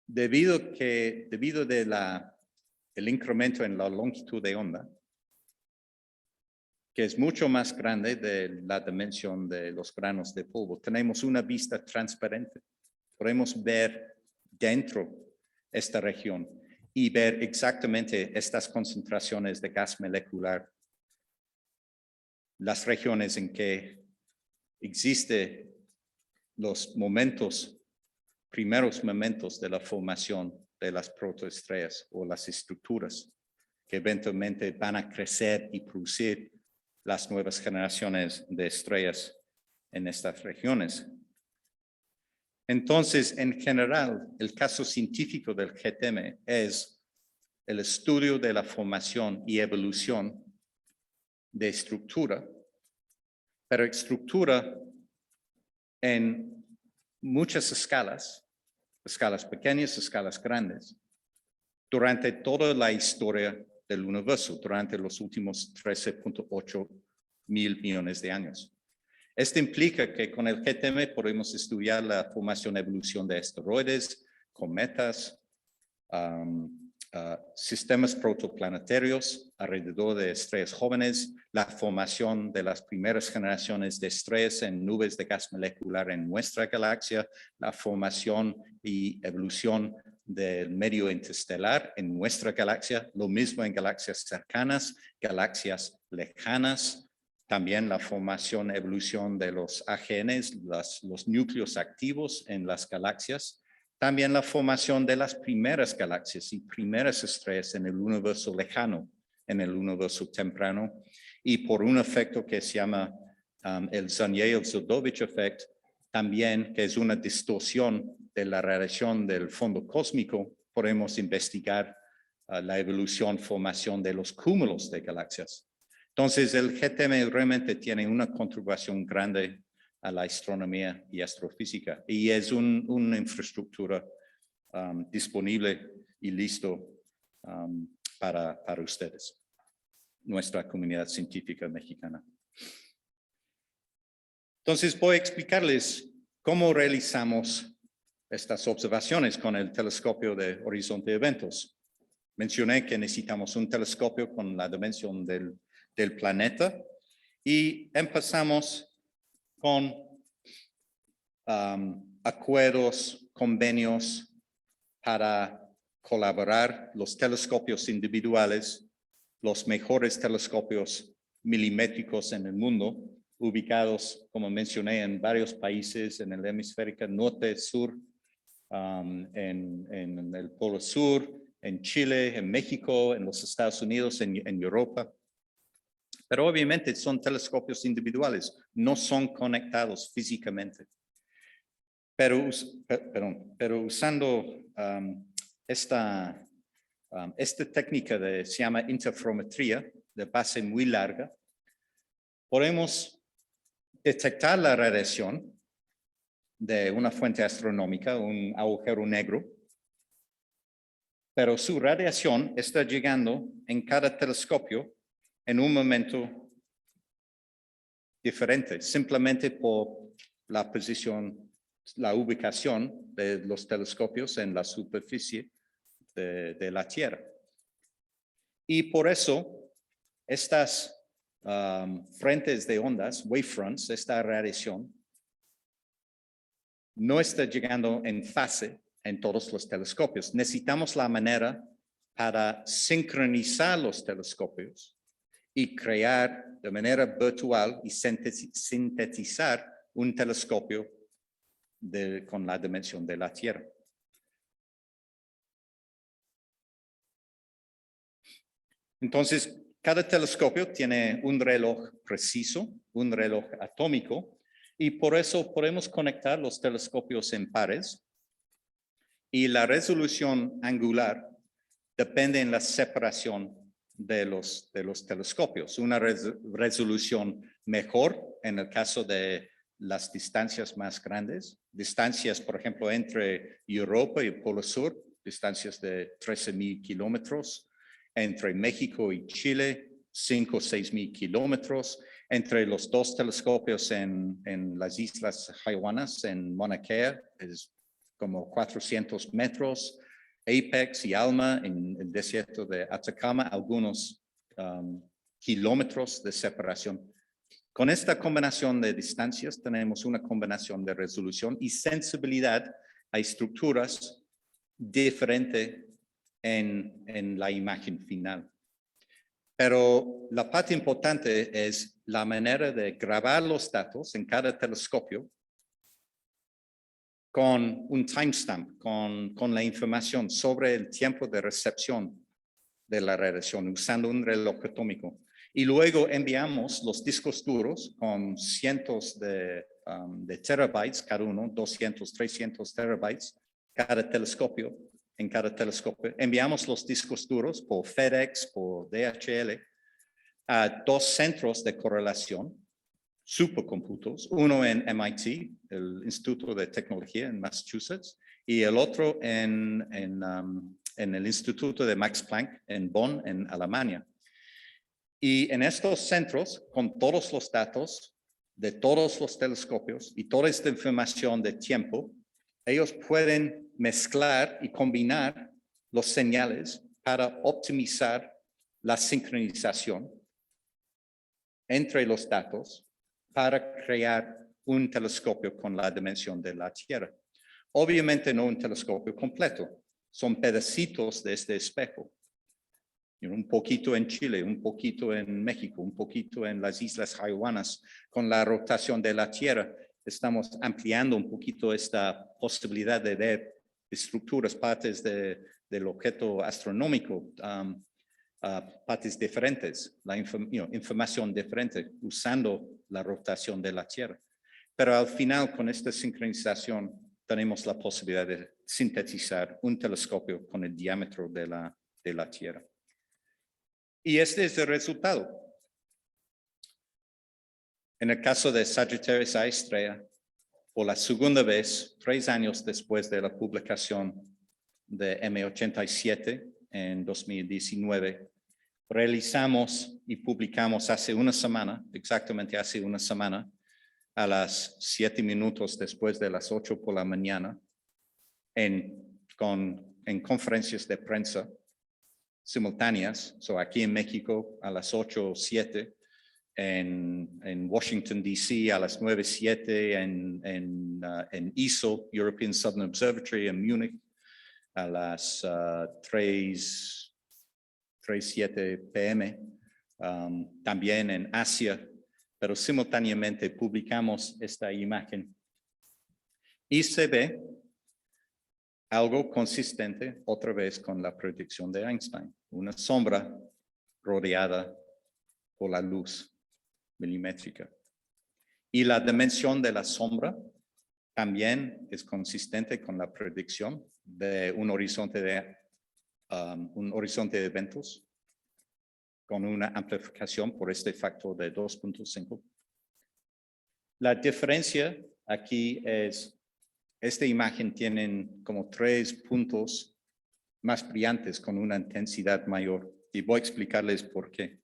Speaker 2: debido del incremento en la longitud de onda, que es mucho más grande de la dimensión de los granos de polvo, tenemos una vista transparente. Podemos ver dentro de esta región y ver exactamente estas concentraciones de gas molecular, las regiones en que existen los primeros momentos de la formación de las protoestrellas o las estructuras que eventualmente van a crecer y producir las nuevas generaciones de estrellas en estas regiones. Entonces, en general, el caso científico del GTM es el estudio de la formación y evolución de estructura, pero estructura en muchas escalas pequeñas, escalas grandes, durante toda la historia del universo, durante los últimos 13.8 mil millones de años. Esto implica que con el GTM podemos estudiar la formación y evolución de asteroides, cometas, sistemas protoplanetarios alrededor de estrellas jóvenes, la formación de las primeras generaciones de estrellas en nubes de gas molecular en nuestra galaxia, la formación y evolución del medio interestelar en nuestra galaxia, lo mismo en galaxias cercanas, galaxias lejanas, también la formación y evolución de los AGNs, los núcleos activos en las galaxias, también la formación de las primeras galaxias y primeras estrellas en el universo lejano, en el universo temprano, y por un efecto que se llama el Zanyel-Zadovich effect, también que es una distorsión de la radiación del fondo cósmico, podemos investigar la evolución, formación de los cúmulos de galaxias. Entonces, el GTM realmente tiene una contribución grande a la astronomía y astrofísica y es una infraestructura disponible y listo para ustedes, nuestra comunidad científica mexicana. Entonces, voy a explicarles cómo realizamos estas observaciones con el telescopio de horizonte de eventos. Mencioné que necesitamos un telescopio con la dimensión del planeta y empezamos con acuerdos, convenios para colaborar los telescopios individuales, los mejores telescopios milimétricos en el mundo, ubicados, como mencioné, en varios países en el hemisferio norte, sur, en el Polo Sur, en Chile, en México, en los Estados Unidos, en Europa. Pero obviamente son telescopios individuales, no son conectados físicamente. Pero usando esta esta técnica se llama interferometría de base muy larga. Podemos detectar la radiación de una fuente astronómica, un agujero negro, pero su radiación está llegando en cada telescopio en un momento diferente, simplemente por la posición, la ubicación de los telescopios en la superficie de la Tierra. Y por eso, estas frentes de ondas, wavefronts, esta radiación, no está llegando en fase en todos los telescopios. Necesitamos la manera para sincronizar los telescopios y crear de manera virtual y sintetizar un telescopio con la dimensión de la Tierra. Entonces, cada telescopio tiene un reloj preciso, un reloj atómico, y por eso podemos conectar los telescopios en pares. Y la resolución angular depende en la separación de los telescopios. Una resolución mejor en el caso de las distancias más grandes. Distancias, por ejemplo, entre Europa y el Polo Sur, distancias de 13,000 kilómetros. Entre México y Chile, 5 o 6,000 kilómetros. Entre los dos telescopios en las Islas Hawaianas, en Mauna Kea, es como 400 metros. Apex y Alma, en el desierto de Atacama, algunos kilómetros de separación. Con esta combinación de distancias tenemos una combinación de resolución y sensibilidad a estructuras diferentes en la imagen final. Pero la parte importante es la manera de grabar los datos en cada telescopio con un timestamp, con la información sobre el tiempo de recepción de la radiación usando un reloj atómico. Y luego enviamos los discos duros con cientos de terabytes cada uno, 200, 300 terabytes cada telescopio. En cada telescopio enviamos los discos duros por FedEx, por DHL, a 2 centros de correlación, supercomputos, uno en MIT, el Instituto de Tecnología en Massachusetts, y el otro en el Instituto de Max Planck en Bonn, en Alemania. Y en estos centros, con todos los datos de todos los telescopios y toda esta información de tiempo, ellos pueden mezclar y combinar los señales para optimizar la sincronización entre los datos para crear un telescopio con la dimensión de la Tierra. Obviamente no un telescopio completo, son pedacitos de este espejo. Un poquito en Chile, un poquito en México, un poquito en las Islas Hawaianas. Con la rotación de la Tierra estamos ampliando un poquito esta posibilidad de ver estructuras, partes del objeto astronómico, partes diferentes, la información diferente usando la rotación de la Tierra. Pero al final, con esta sincronización, tenemos la posibilidad de sintetizar un telescopio con el diámetro de la Tierra. Y este es el resultado. En el caso de Sagittarius A estrella, por la segunda vez, 3 años después de la publicación de M87 en 2019, realizamos y publicamos hace una semana, exactamente hace una semana, a las 7 minutos después de las 8 por la mañana, en conferencias de prensa simultáneas, aquí en México a las 8:07, en Washington, D.C. a las 9:07, en ESO, European Southern Observatory en Múnich, a las 3:07 p.m., también en Asia, pero simultáneamente publicamos esta imagen. Y se ve algo consistente otra vez con la predicción de Einstein, una sombra rodeada por la luz milimétrica. Y la dimensión de la sombra también es consistente con la predicción de un horizonte de un horizonte de eventos con una amplificación por este factor de 2.5. La diferencia aquí es, esta imagen tiene como 3 puntos más brillantes con una intensidad mayor y voy a explicarles por qué.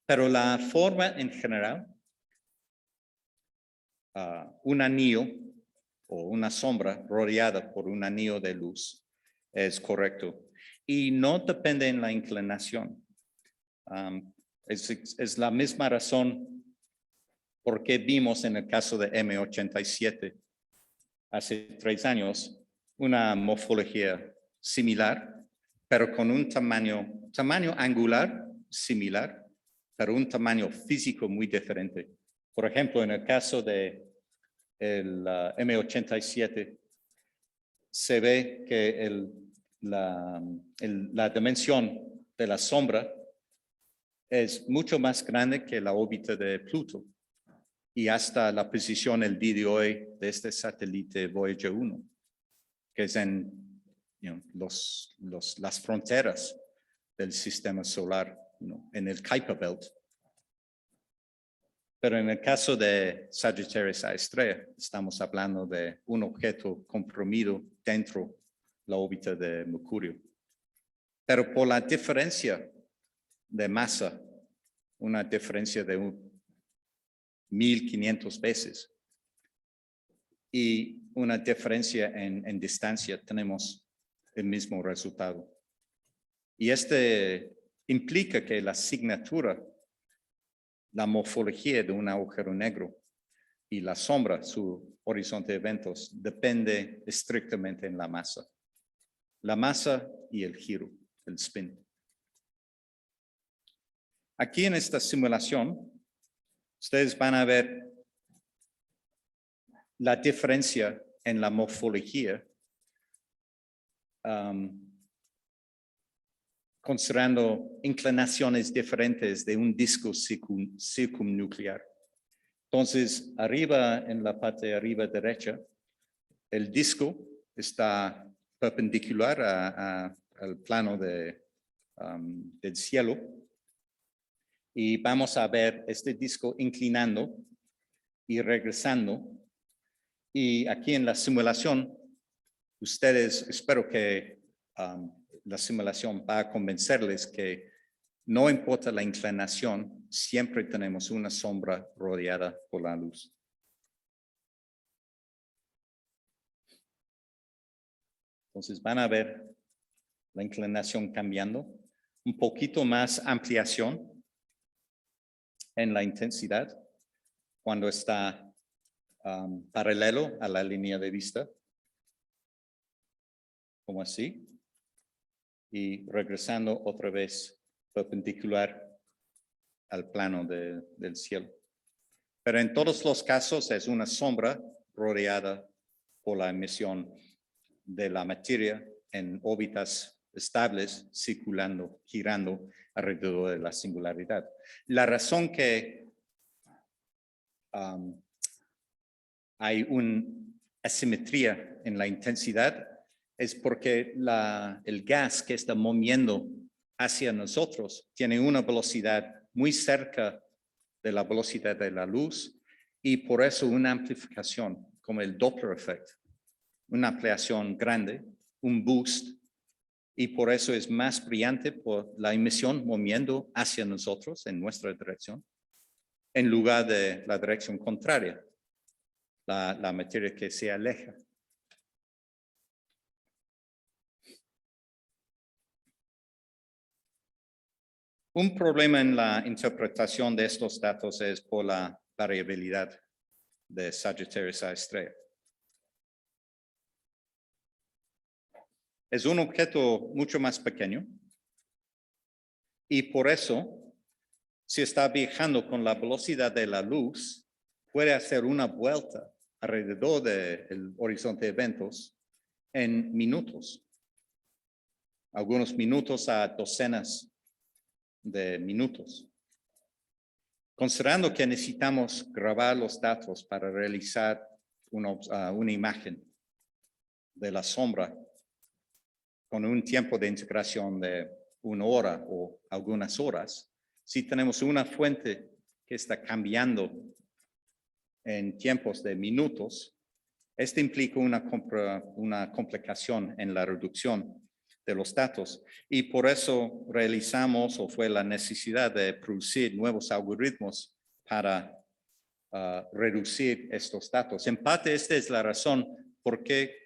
Speaker 2: Pero la forma en general, un anillo o una sombra rodeada por un anillo de luz es correcto y no depende en la inclinación. Es la misma razón por qué vimos en el caso de M87 hace 3 años una morfología similar, pero con un tamaño angular similar, pero un tamaño físico muy diferente. Por ejemplo, en el caso de el M87, se ve que la dimensión de la sombra es mucho más grande que la órbita de Pluto y hasta la posición el día de hoy de este satélite Voyager 1, que es en las fronteras del sistema solar, en el Kuiper Belt. Pero en el caso de Sagittarius A estrella, estamos hablando de un objeto comprimido dentro de la órbita de Mercurio. Pero por la diferencia de masa, una diferencia de 1,500 veces, y una diferencia en distancia, tenemos el mismo resultado. Y este implica que la asignatura, la morfología de un agujero negro y la sombra, su horizonte de eventos, depende estrictamente en la masa. La masa y el giro, el spin. Aquí en esta simulación, ustedes van a ver la diferencia en la morfología considerando inclinaciones diferentes de un disco circunnuclear. Entonces, arriba, en la parte de arriba derecha, el disco está perpendicular al plano del cielo y vamos a ver este disco inclinando y regresando. Y aquí en la simulación, ustedes, espero que la simulación va a convencerles que no importa la inclinación, siempre tenemos una sombra rodeada por la luz. Entonces van a ver la inclinación cambiando, un poquito más ampliación en la intensidad cuando está paralelo a la línea de vista, como así, y regresando otra vez perpendicular al plano del cielo. Pero en todos los casos es una sombra rodeada por la emisión de la materia en órbitas estables, circulando, girando alrededor de la singularidad. La razón que hay una asimetría en la intensidad es porque el gas que está moviendo hacia nosotros tiene una velocidad muy cerca de la velocidad de la luz y por eso una amplificación como el Doppler effect, una ampliación grande, un boost, y por eso es más brillante por la emisión moviendo hacia nosotros en nuestra dirección en lugar de la dirección contraria, la materia que se aleja. Un problema en la interpretación de estos datos es por la variabilidad de Sagittarius A estrella. Es un objeto mucho más pequeño y por eso, si está viajando con la velocidad de la luz, puede hacer una vuelta alrededor del horizonte de eventos en minutos. Algunos minutos a docenas de minutos. Considerando que necesitamos grabar los datos para realizar una imagen de la sombra, con un tiempo de integración de 1 hora o algunas horas, si tenemos una fuente que está cambiando en tiempos de minutos, esto implica una complicación en la reducción de los datos y por eso realizamos o fue la necesidad de producir nuevos algoritmos para reducir estos datos. En parte, esta es la razón por qué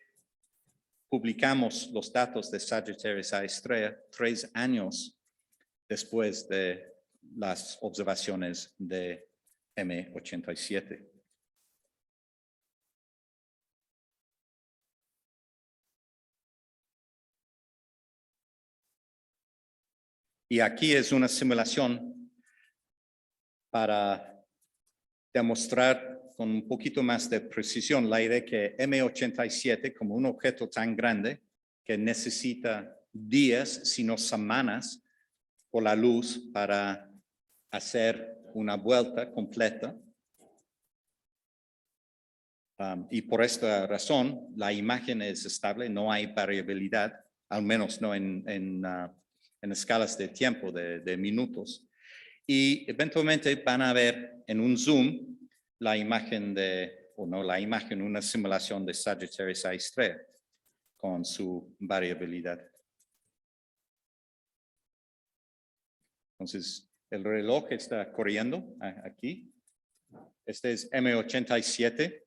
Speaker 2: publicamos los datos de Sagittarius A estrella 3 años después de las observaciones de M87. Y aquí es una simulación para demostrar con un poquito más de precisión la idea que M87, como un objeto tan grande que necesita días, sino semanas, por la luz para hacer una vuelta completa. Y por esta razón, la imagen es estable, no hay variabilidad, al menos no en escalas de tiempo, de minutos. Y eventualmente van a ver en un zoom la imagen una simulación de Sagittarius A estrella con su variabilidad. Entonces, el reloj está corriendo aquí. Este es M87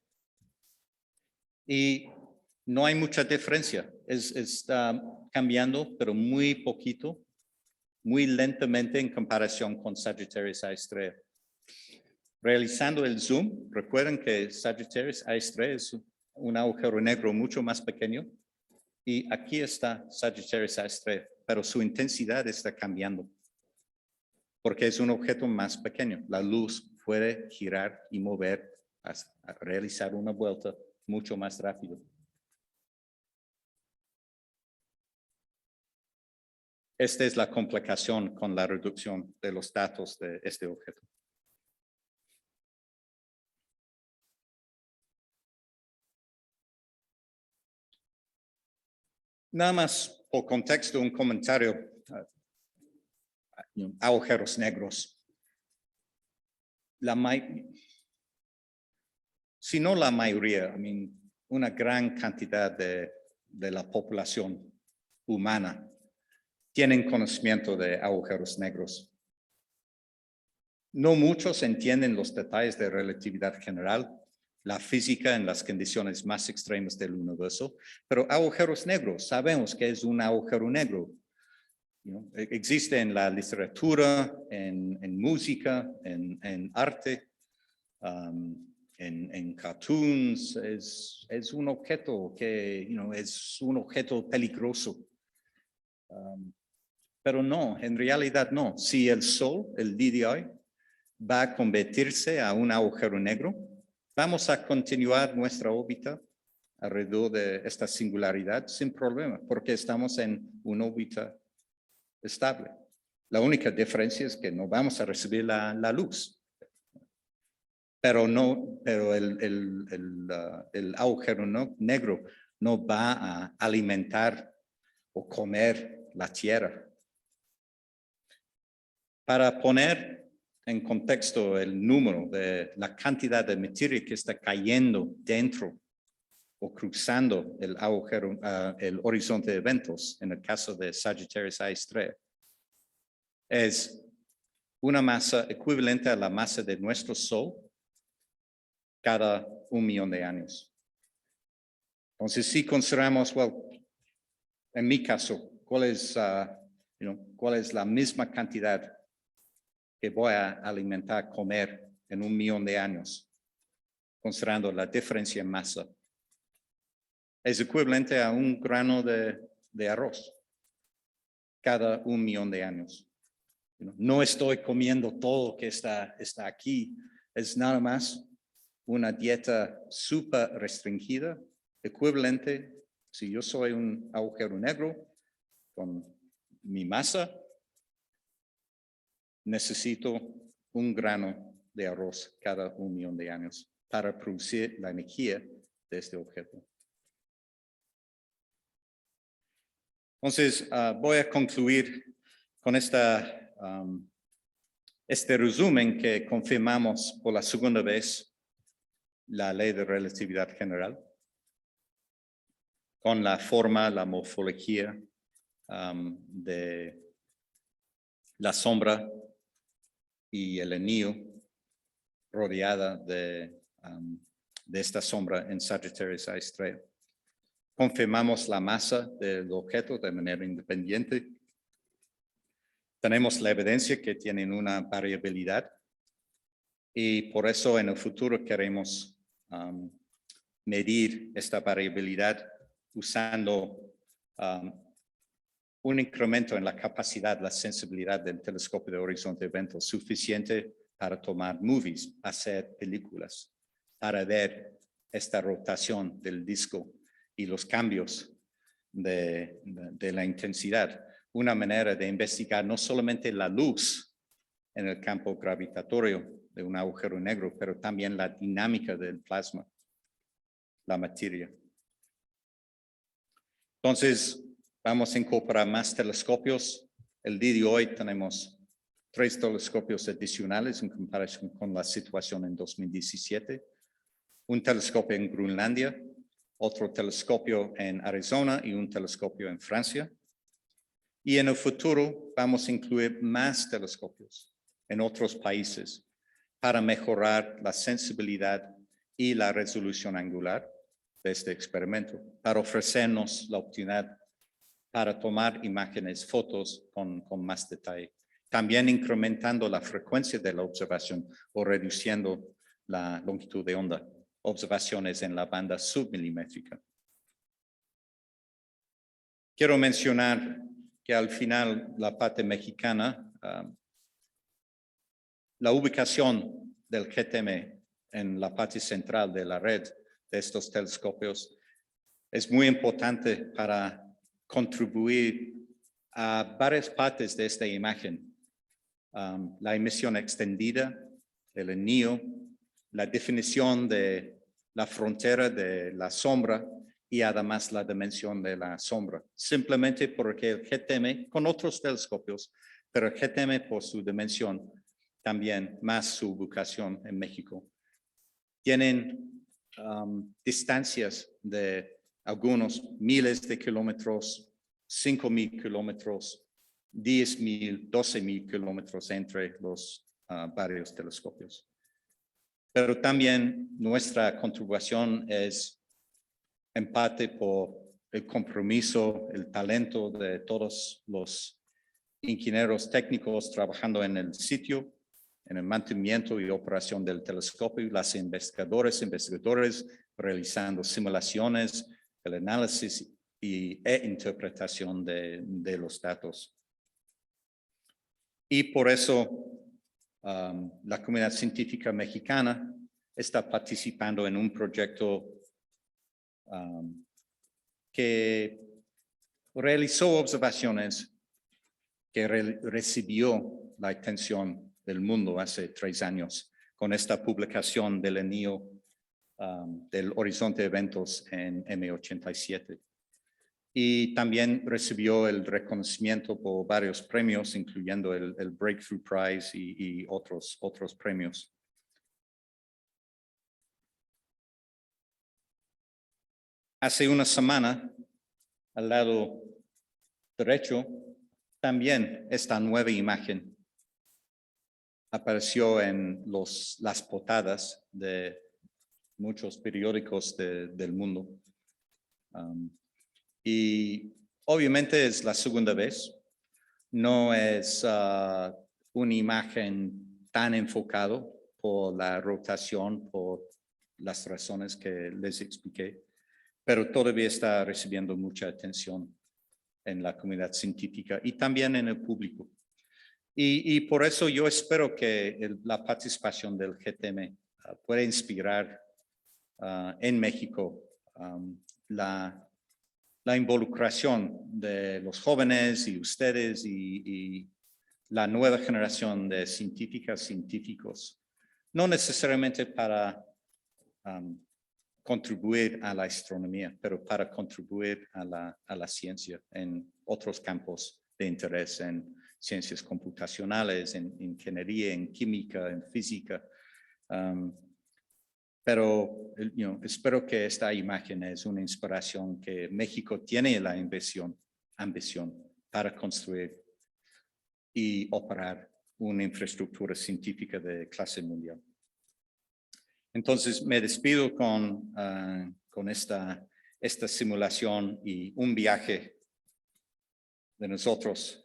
Speaker 2: y no hay mucha diferencia. Está cambiando, pero muy poquito, muy lentamente en comparación con Sagittarius A estrella. Realizando el zoom, recuerden que Sagittarius A estrella es un agujero negro mucho más pequeño y aquí está Sagittarius A estrella, pero su intensidad está cambiando porque es un objeto más pequeño. La luz puede girar y mover hasta realizar una vuelta mucho más rápido. Esta es la complicación con la reducción de los datos de este objeto. Nada más por contexto, un comentario. Agujeros negros. Si no la mayoría, una gran cantidad de la población humana tienen conocimiento de agujeros negros. No muchos entienden los detalles de relatividad general, la física en las condiciones más extremas del universo, pero agujeros negros, sabemos que es un agujero negro. Existe en la literatura, en música, en arte, en cartoons, es un objeto que, es un objeto peligroso. Pero no, en realidad no. Si el Sol, el día de hoy, va a convertirse a un agujero negro, vamos a continuar nuestra órbita alrededor de esta singularidad sin problema, porque estamos en una órbita estable. La única diferencia es que no vamos a recibir la luz. Pero el agujero negro no va a alimentar o comer la Tierra. Para poner en contexto el número de la cantidad de materia que está cayendo dentro o cruzando el agujero, el horizonte de eventos, en el caso de Sagittarius A estrella, es una masa equivalente a la masa de nuestro Sol cada 1 millón de años. Entonces, si consideramos, en mi caso, ¿cuál es la misma cantidad que voy a alimentar, comer en 1 millón de años, considerando la diferencia en masa? Es equivalente a un grano de arroz cada 1 millón de años. No estoy comiendo todo que está aquí, es nada más una dieta súper restringida, equivalente, si yo soy un agujero negro con mi masa, necesito un grano de arroz cada 1 millón de años para producir la energía de este objeto. Entonces, voy a concluir con este resumen que confirmamos por la segunda vez la ley de relatividad general, con la forma, la morfología de la sombra y el anillo rodeada de esta sombra en Sagittarius A estrella. Confirmamos la masa del objeto de manera independiente. Tenemos la evidencia que tienen una variabilidad y por eso en el futuro queremos medir esta variabilidad usando un incremento en la capacidad, la sensibilidad del telescopio de horizonte de eventos suficiente para tomar movies, hacer películas, para ver esta rotación del disco y los cambios de la intensidad. Una manera de investigar no solamente la luz en el campo gravitatorio de un agujero negro, pero también la dinámica del plasma, la materia. Entonces, vamos a incorporar más telescopios. El día de hoy tenemos 3 telescopios adicionales en comparación con la situación en 2017. Un telescopio en Groenlandia, otro telescopio en Arizona y un telescopio en Francia. Y en el futuro vamos a incluir más telescopios en otros países para mejorar la sensibilidad y la resolución angular de este experimento, para ofrecernos la oportunidad para tomar imágenes, fotos con más detalle. También incrementando la frecuencia de la observación o reduciendo la longitud de onda. Observaciones en la banda submilimétrica. Quiero mencionar que al final la parte mexicana, la ubicación del GTM en la parte central de la red de estos telescopios es muy importante para contribuir a varias partes de esta imagen. La emisión extendida, el anillo, la definición de la frontera de la sombra y además la dimensión de la sombra. Simplemente porque el GTM, con otros telescopios, pero el GTM por su dimensión, también más su ubicación en México, tienen distancias de algunos miles de kilómetros, 5,000 kilómetros, 10,000, 12,000 kilómetros entre los varios telescopios. Pero también nuestra contribución es en parte por el compromiso, el talento de todos los ingenieros técnicos trabajando en el sitio, en el mantenimiento y operación del telescopio, y las investigadores realizando simulaciones, el análisis e interpretación de los datos. Y por eso la comunidad científica mexicana está participando en un proyecto que realizó observaciones que recibió la atención del mundo hace 3 años con esta publicación del anillo del horizonte de eventos en M87. Y también recibió el reconocimiento por varios premios, incluyendo el Breakthrough Prize y otros premios. Hace una semana, al lado derecho, también esta nueva imagen apareció en las portadas de muchos periódicos del mundo. Y obviamente es la segunda vez. No es una imagen tan enfocado por la rotación, por las razones que les expliqué, pero todavía está recibiendo mucha atención en la comunidad científica y también en el público. Y por eso yo espero que la participación del GTM pueda inspirar en México la involucración de los jóvenes y ustedes y la nueva generación de científicos, no necesariamente para contribuir a la astronomía, pero para contribuir a la ciencia en otros campos de interés en ciencias computacionales, en ingeniería, en química, en física. Pero espero que esta imagen es una inspiración que México tiene la ambición para construir y operar una infraestructura científica de clase mundial. Entonces me despido con esta simulación y un viaje de nosotros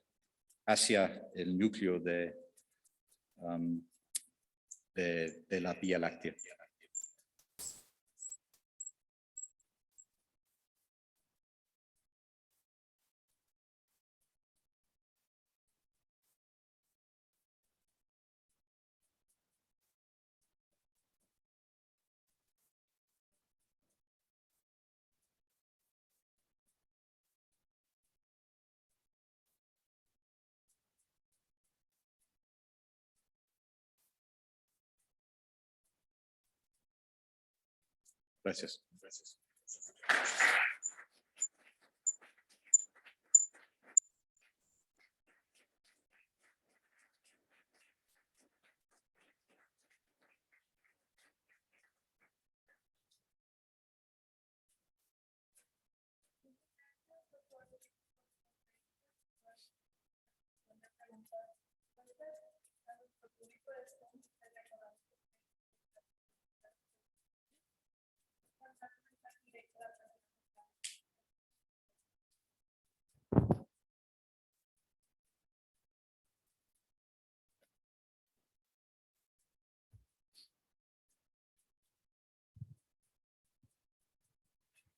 Speaker 2: hacia el núcleo de la Vía Láctea. Gracias.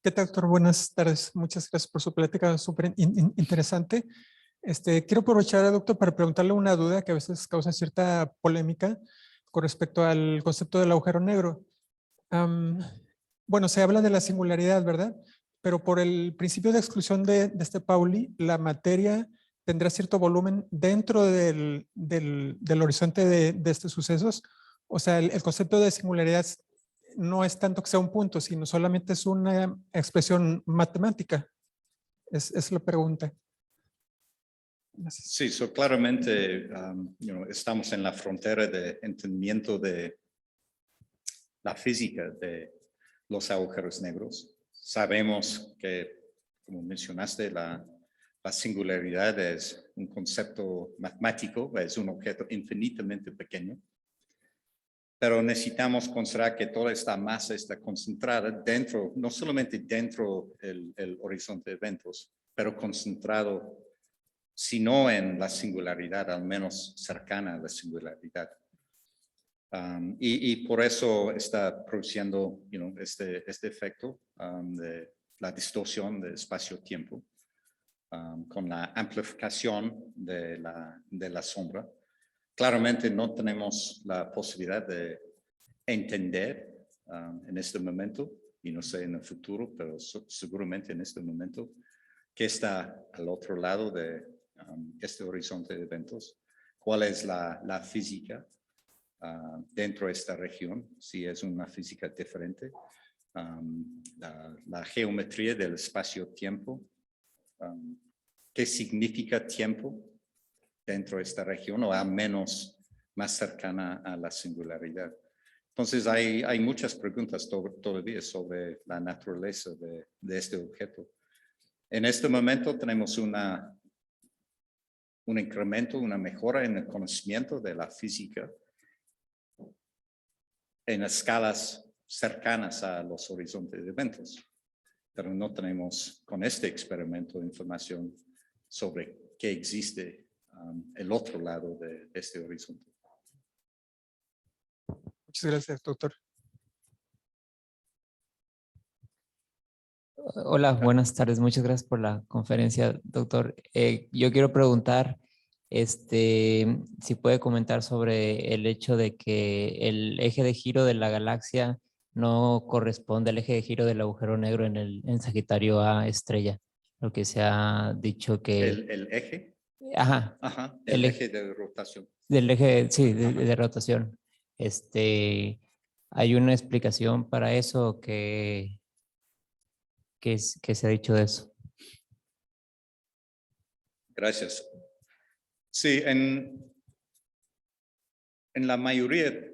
Speaker 3: ¿Qué tal, doctor? Buenas tardes. Muchas gracias por su plática, súper interesante. Quiero aprovechar, doctor, para preguntarle una duda que a veces causa cierta polémica con respecto al concepto del agujero negro. Bueno, se habla de la singularidad, ¿verdad? Pero por el principio de exclusión de este Pauli, la materia tendrá cierto volumen dentro del horizonte de estos sucesos. O sea, el concepto de singularidad no es tanto que sea un punto, sino solamente es una expresión matemática. Es la pregunta. Gracias.
Speaker 2: Sí, claramente estamos en la frontera de entendimiento de la física de los agujeros negros. Sabemos que, como mencionaste, la singularidad es un concepto matemático, es un objeto infinitamente pequeño. Pero necesitamos considerar que toda esta masa está concentrada dentro, no solamente dentro el horizonte de eventos, pero concentrado, si no en la singularidad, al menos cercana a la singularidad. Y por eso está produciendo este efecto de la distorsión de espacio-tiempo con la amplificación de la sombra. Claramente no tenemos la posibilidad de entender en este momento, y no sé en el futuro, pero seguramente en este momento, qué está al otro lado de este horizonte de eventos, cuál es la física dentro de esta región, si es una física diferente, la geometría del espacio-tiempo, qué significa tiempo dentro de esta región o al menos más cercana a la singularidad. Entonces hay muchas preguntas todavía sobre la naturaleza de este objeto. En este momento tenemos un incremento, una mejora en el conocimiento de la física en escalas cercanas a los horizontes de eventos, pero no tenemos con este experimento información sobre qué existe el otro lado de este horizonte.
Speaker 3: Muchas gracias, doctor.
Speaker 4: Hola, buenas tardes. Muchas gracias por la conferencia, doctor. Yo quiero preguntar, si puede comentar sobre el hecho de que el eje de giro de la galaxia no corresponde al eje de giro del agujero negro en Sagitario A estrella. Lo que se ha dicho que...
Speaker 2: ¿El eje?
Speaker 4: Ajá.
Speaker 2: Ajá, el eje de rotación.
Speaker 4: Del eje, sí, de rotación. ¿Hay una explicación para eso que se ha dicho de eso?
Speaker 2: Gracias. Sí, en la mayoría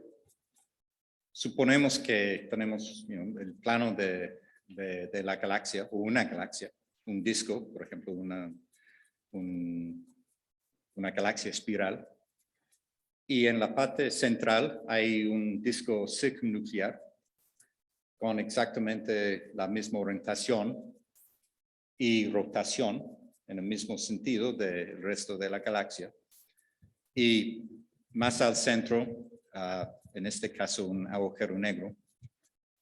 Speaker 2: suponemos que tenemos el plano de la galaxia o una galaxia, un disco, por ejemplo, una galaxia espiral. Y en la parte central hay un disco circunnuclear con exactamente la misma orientación y rotación en el mismo sentido del resto de la galaxia. Y más al centro, en este caso un agujero negro,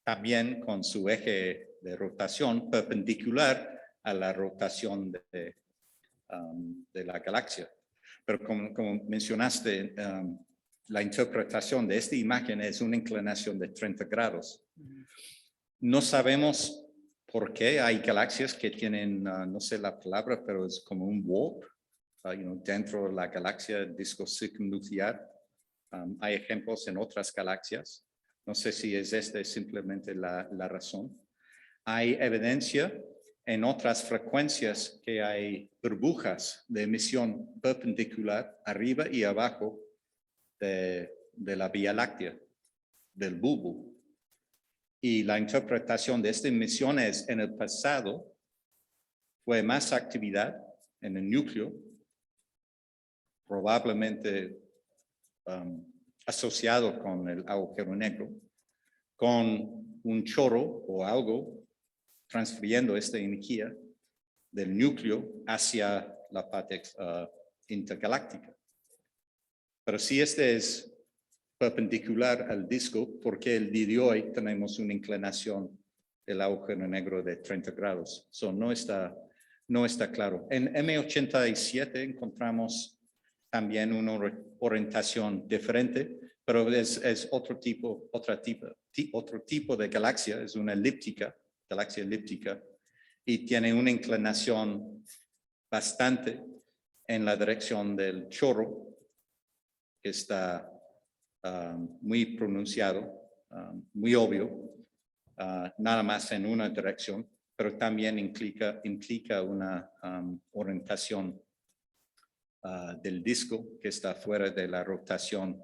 Speaker 2: también con su eje de rotación perpendicular a la rotación de la galaxia. Pero como mencionaste, la interpretación de esta imagen es una inclinación de 30 grados. No sabemos por qué hay galaxias que tienen, no sé la palabra, pero es como un warp dentro de la galaxia, el disco circunnuclear. Hay ejemplos en otras galaxias. No sé si es simplemente la razón. Hay evidencia en otras frecuencias que hay burbujas de emisión perpendicular arriba y abajo de la Vía Láctea, del bulbo. Y la interpretación de esta emisión es, en el pasado, fue más actividad en el núcleo, probablemente asociado con el agujero negro, con un chorro o algo transfiriendo esta energía del núcleo hacia la parte intergaláctica. Pero si este es perpendicular al disco, porque el día de hoy tenemos una inclinación del agujero negro de 30 grados. So, no está claro. En M87 encontramos también una orientación diferente, pero es otro tipo de galaxia, es una galaxia elíptica, y tiene una inclinación bastante en la dirección del chorro, que está muy pronunciado, muy obvio, nada más en una dirección, pero también implica una orientación del disco que está fuera de la rotación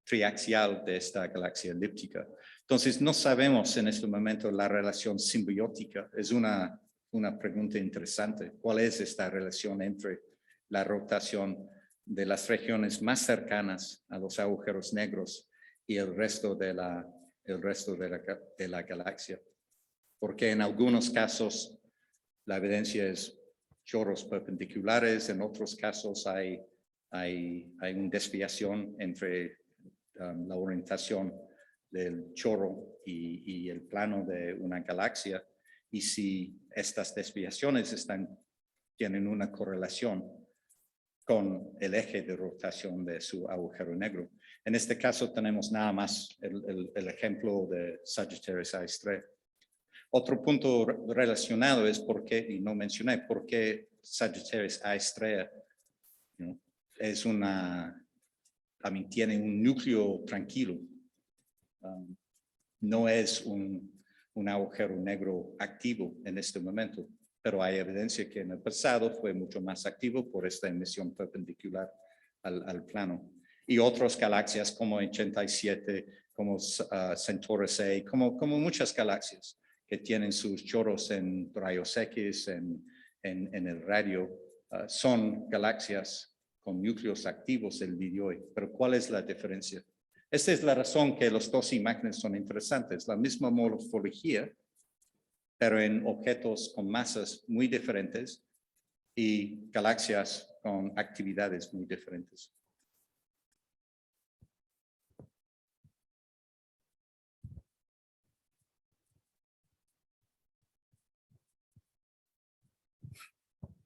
Speaker 2: triaxial de esta galaxia elíptica. Entonces, no sabemos en este momento la relación simbiótica. Es una pregunta interesante. ¿Cuál es esta relación entre la rotación de las regiones más cercanas a los agujeros negros y el resto de la galaxia? Porque en algunos casos la evidencia es chorros perpendiculares, en otros casos hay una desviación entre la orientación del chorro y el plano de una galaxia, y si estas desviaciones tienen una correlación con el eje de rotación de su agujero negro. En este caso tenemos nada más el ejemplo de Sagittarius A Estrella. Otro punto relacionado es y no mencioné, por qué Sagittarius A Estrella tiene un núcleo tranquilo. No es un agujero negro activo en este momento, pero hay evidencia que en el pasado fue mucho más activo por esta emisión perpendicular al plano. Y otras galaxias como 87, como Centaurus A, como muchas galaxias que tienen sus chorros en rayos X, en el radio, son galaxias con núcleos activos el día de hoy. Pero ¿cuál es la diferencia? Esta es la razón que los dos imágenes son interesantes. La misma morfología, pero en objetos con masas muy diferentes y galaxias con actividades muy diferentes.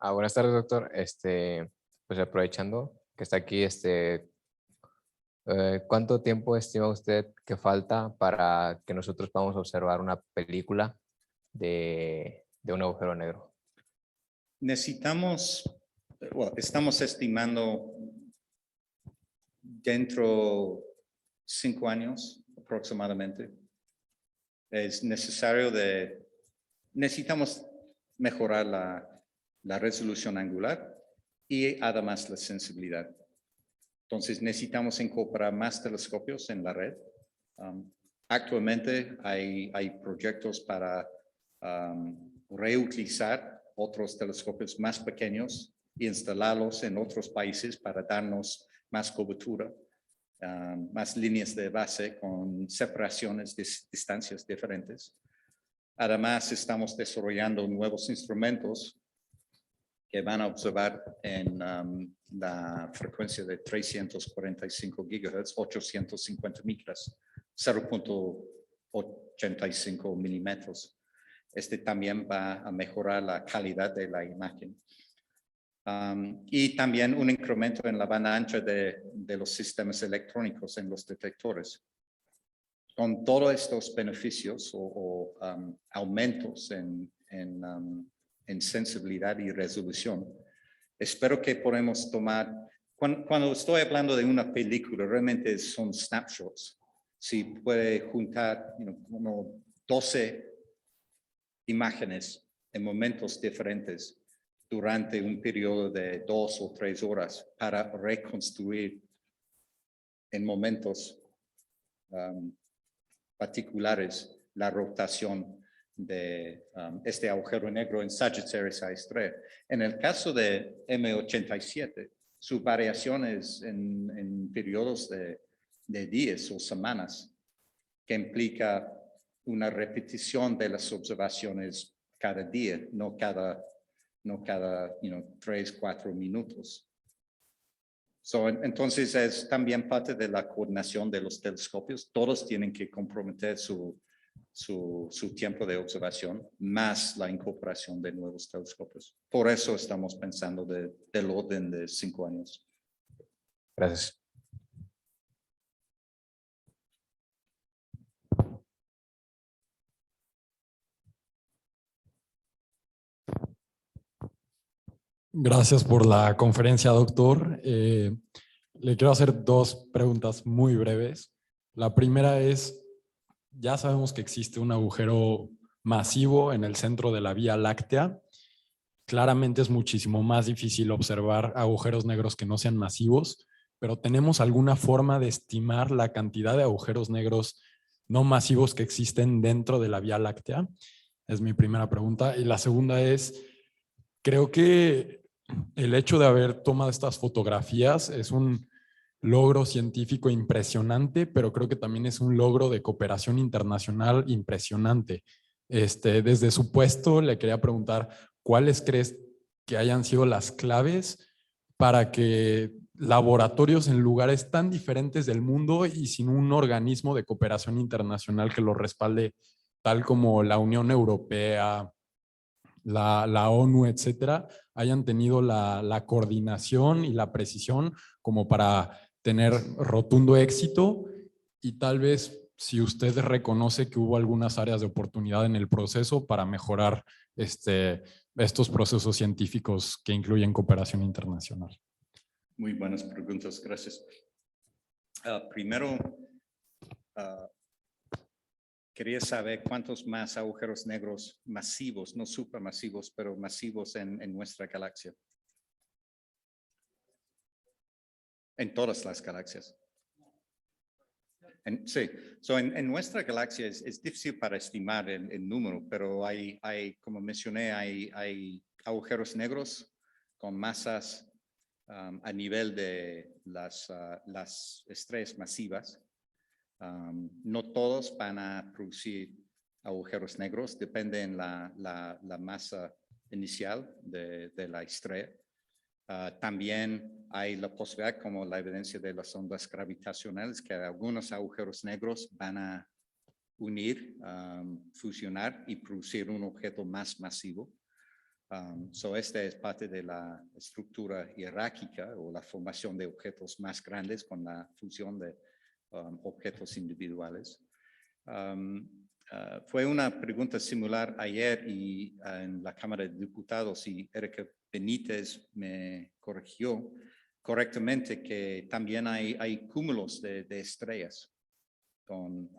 Speaker 5: Buenas tardes, doctor. Pues aprovechando que está aquí, ¿cuánto tiempo estima usted que falta para que nosotros podamos observar una película de un agujero negro?
Speaker 2: Estamos estimando dentro de 5 años aproximadamente. Necesitamos mejorar la resolución angular y además la sensibilidad. Entonces necesitamos incorporar más telescopios en la red. Actualmente hay proyectos para reutilizar otros telescopios más pequeños e instalarlos en otros países para darnos más cobertura, más líneas de base con separaciones de distancias diferentes. Además, estamos desarrollando nuevos instrumentos que van a observar en la frecuencia de 345 GHz, 850 micras, 0.85 milímetros. Este también va a mejorar la calidad de la imagen. Y también un incremento en la banda ancha de los sistemas electrónicos en los detectores. Con todos estos beneficios o aumentos en sensibilidad y resolución, espero que podamos tomar, cuando estoy hablando de una película, realmente son snapshots. Si puede juntar como 12 imágenes en momentos diferentes durante un periodo de 2 o 3 horas para reconstruir en momentos particulares la rotación de este agujero negro en Sagittarius A estrella. En el caso de M87, su variación es en periodos de días o semanas, que implica una repetición de las observaciones cada día, no cada 3, 4 minutos. Entonces es también parte de la coordinación de los telescopios. Todos tienen que comprometer su tiempo de observación, más la incorporación de nuevos telescopios. Por eso estamos pensando del orden de 5 años.
Speaker 5: Gracias.
Speaker 6: Gracias por la conferencia, doctor. Le quiero hacer 2 preguntas muy breves. La primera es, ya sabemos que existe un agujero masivo en el centro de la Vía Láctea. Claramente es muchísimo más difícil observar agujeros negros que no sean masivos, pero ¿tenemos alguna forma de estimar la cantidad de agujeros negros no masivos que existen dentro de la Vía Láctea? Es mi primera pregunta. Y la segunda es, creo que el hecho de haber tomado estas fotografías es un logro científico impresionante, pero creo que también es un logro de cooperación internacional impresionante. Desde su puesto le quería preguntar, ¿cuáles crees que hayan sido las claves para que laboratorios en lugares tan diferentes del mundo y sin un organismo de cooperación internacional que lo respalde, tal como la Unión Europea, la ONU, etcétera, hayan tenido la coordinación y la precisión como para tener rotundo éxito? Y tal vez si usted reconoce que hubo algunas áreas de oportunidad en el proceso para mejorar estos procesos científicos que incluyen cooperación internacional.
Speaker 2: Muy buenas preguntas, gracias. Primero, quería saber cuántos más agujeros negros masivos, no supermasivos, pero masivos en nuestra galaxia. En todas las galaxias. Sí, en nuestra galaxia es difícil para estimar el número, pero hay, como mencioné, hay agujeros negros con masas a nivel de las estrellas masivas. No todos van a producir agujeros negros, depende en la masa inicial de la estrella. También hay la posibilidad, como la evidencia de las ondas gravitacionales, que algunos agujeros negros van a unir, fusionar y producir un objeto más masivo. Esta es parte de la estructura jerárquica o la formación de objetos más grandes con la fusión de objetos individuales. Fue una pregunta similar ayer y en la Cámara de Diputados, y Erika Benítez me corrigió correctamente que también hay cúmulos de estrellas con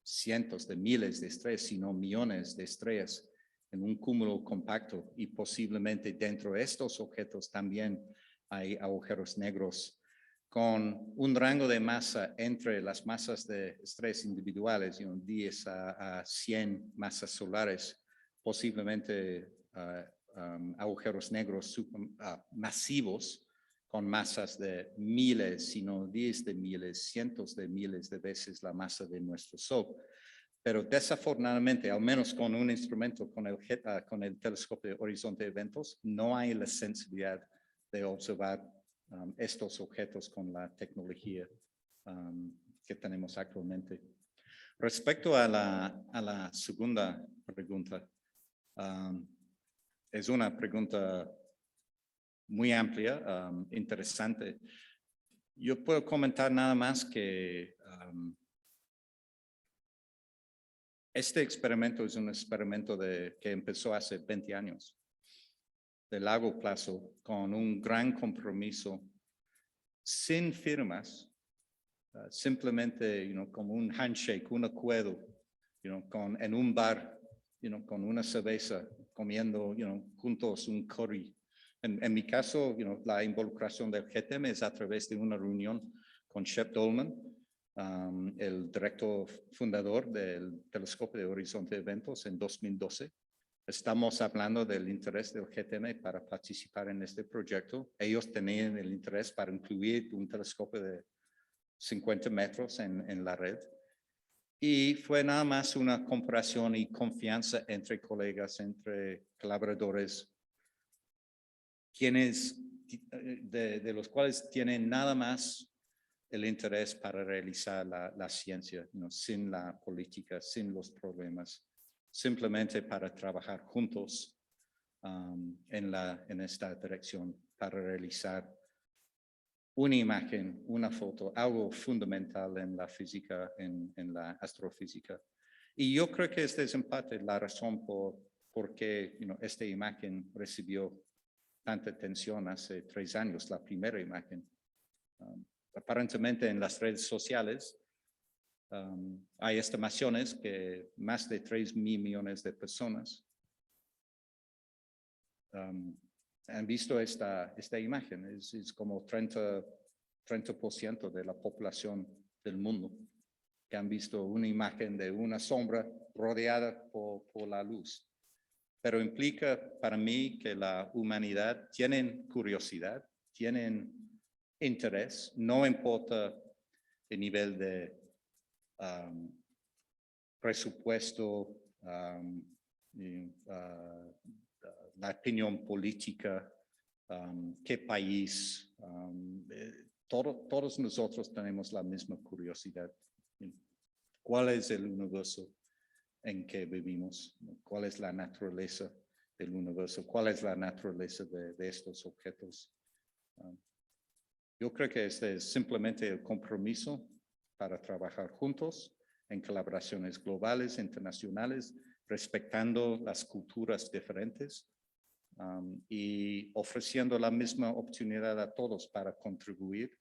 Speaker 2: cientos de miles de estrellas, si no millones de estrellas en un cúmulo compacto y posiblemente dentro de estos objetos también hay agujeros negros con un rango de masa entre las masas de estrellas individuales, 10 a 100 masas solares, posiblemente agujeros negros masivos con masas de miles, sino 10 de miles, cientos de miles de veces la masa de nuestro Sol. Pero desafortunadamente, al menos con un instrumento, con el telescopio de horizonte de eventos, no hay la sensibilidad de observar estos objetos con la tecnología que tenemos actualmente. Respecto a la segunda pregunta, es una pregunta muy amplia, interesante. Yo puedo comentar nada más que este experimento es un experimento que empezó hace 20 años, de largo plazo, con un gran compromiso, sin firmas, simplemente como un handshake, un acuerdo, en un bar, con una cerveza, comiendo juntos un curry. En mi caso, la involucración del GTM es a través de una reunión con Shep Dolman, el director fundador del Telescopio de Horizonte de Eventos en 2012. Estamos hablando del interés del GTM para participar en este proyecto. Ellos tenían el interés para incluir un telescopio de 50 metros en la red. Y fue nada más una comparación y confianza entre colegas, entre colaboradores, quienes de los cuales tienen nada más el interés para realizar la ciencia, sin la política, sin los problemas, simplemente para trabajar juntos en esta dirección, para realizar una imagen, una foto, algo fundamental en la física, en la astrofísica. Y yo creo que esta es en parte la razón por qué esta imagen recibió tanta atención hace 3 años, la primera imagen. Aparentemente en las redes sociales hay estimaciones que más de 3 mil millones de personas han visto esta imagen. Es como 30% de la población del mundo que han visto una imagen de una sombra rodeada por la luz. Pero implica para mí que la humanidad tiene curiosidad, tienen interés, no importa el nivel de presupuesto, la opinión política, qué país, todos nosotros tenemos la misma curiosidad. ¿Cuál es el universo en que vivimos? ¿Cuál es la naturaleza del universo? ¿Cuál es la naturaleza de estos objetos? Yo creo que este es simplemente el compromiso para trabajar juntos en colaboraciones globales, internacionales, respetando las culturas diferentes y ofreciendo la misma oportunidad a todos para contribuir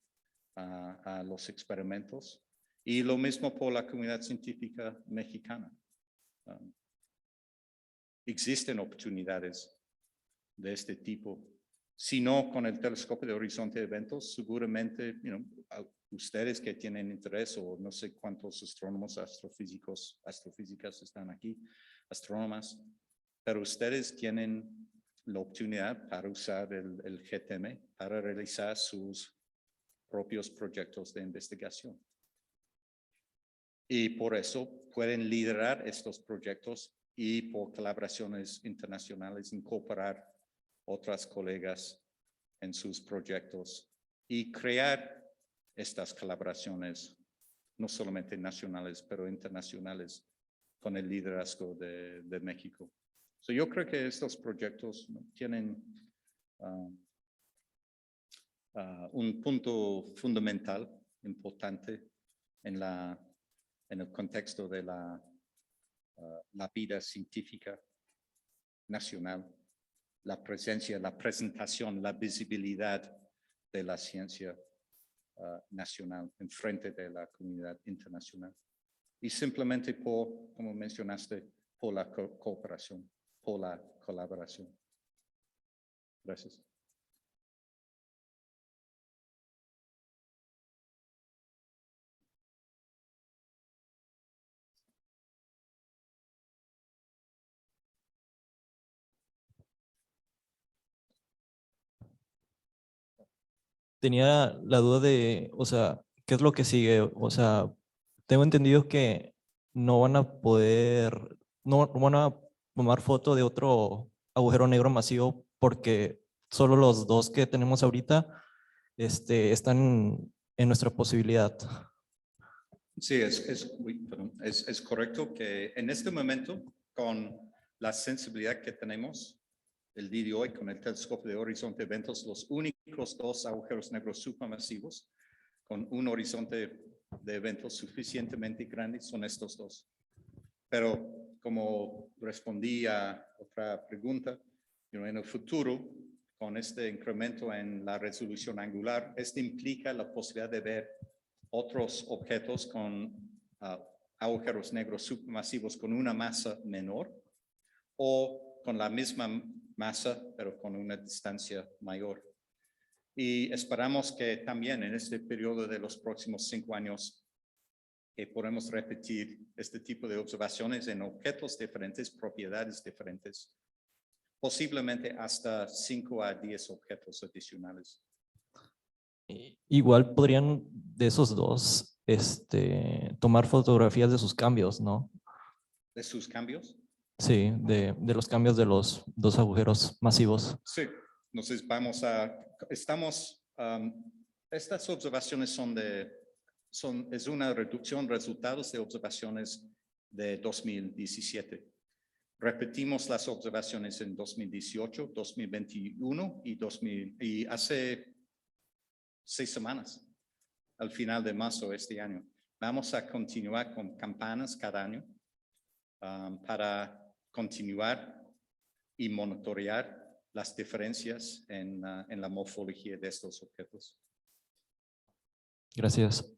Speaker 2: a los experimentos. Y lo mismo por la comunidad científica mexicana. Existen oportunidades de este tipo. Si no, con el telescopio de horizonte de eventos, seguramente ustedes que tienen interés, o no sé cuántos astrónomos, astrofísicas están aquí, astrónomas, pero ustedes tienen la oportunidad para usar el GTM para realizar sus propios proyectos de investigación. Y por eso pueden liderar estos proyectos y por colaboraciones internacionales incorporar otras colegas en sus proyectos y crear estas colaboraciones, no solamente nacionales, pero internacionales, con el liderazgo de México. Yo creo que estos proyectos tienen un punto fundamental, importante, en el contexto de la vida científica nacional, la presencia, la presentación, la visibilidad de la ciencia nacional en frente de la comunidad internacional. Y simplemente como mencionaste, por la cooperación. por la colaboración. Gracias.
Speaker 7: Tenía la duda de, o sea, ¿qué es lo que sigue? O sea, tengo entendido que no van a poder, no van a tomar foto de otro agujero negro masivo porque solo los dos que tenemos ahorita están en nuestra posibilidad.
Speaker 2: Sí, es correcto que en este momento, con la sensibilidad que tenemos el día de hoy con el telescopio de horizonte de eventos, los únicos dos agujeros negros supermasivos con un horizonte de eventos suficientemente grande son estos dos. Pero como respondí a otra pregunta, en el futuro, con este incremento en la resolución angular, implica la posibilidad de ver otros objetos con agujeros negros supermasivos con una masa menor o con la misma masa, pero con una distancia mayor. Y esperamos que también en este periodo de los próximos 5 años podemos repetir este tipo de observaciones en objetos diferentes, propiedades diferentes, posiblemente hasta 5 a 10 objetos adicionales.
Speaker 7: Igual podrían de esos dos tomar fotografías de sus cambios, ¿no?
Speaker 2: ¿De sus cambios?
Speaker 7: Sí, de los cambios de los dos agujeros masivos.
Speaker 2: Sí, entonces estas observaciones es una reducción de resultados de observaciones de 2017. Repetimos las observaciones en 2018, 2021 y hace 6 semanas, al final de marzo de este año. Vamos a continuar con campanas cada año para continuar y monitorear las diferencias en la morfología de estos objetos.
Speaker 7: Gracias.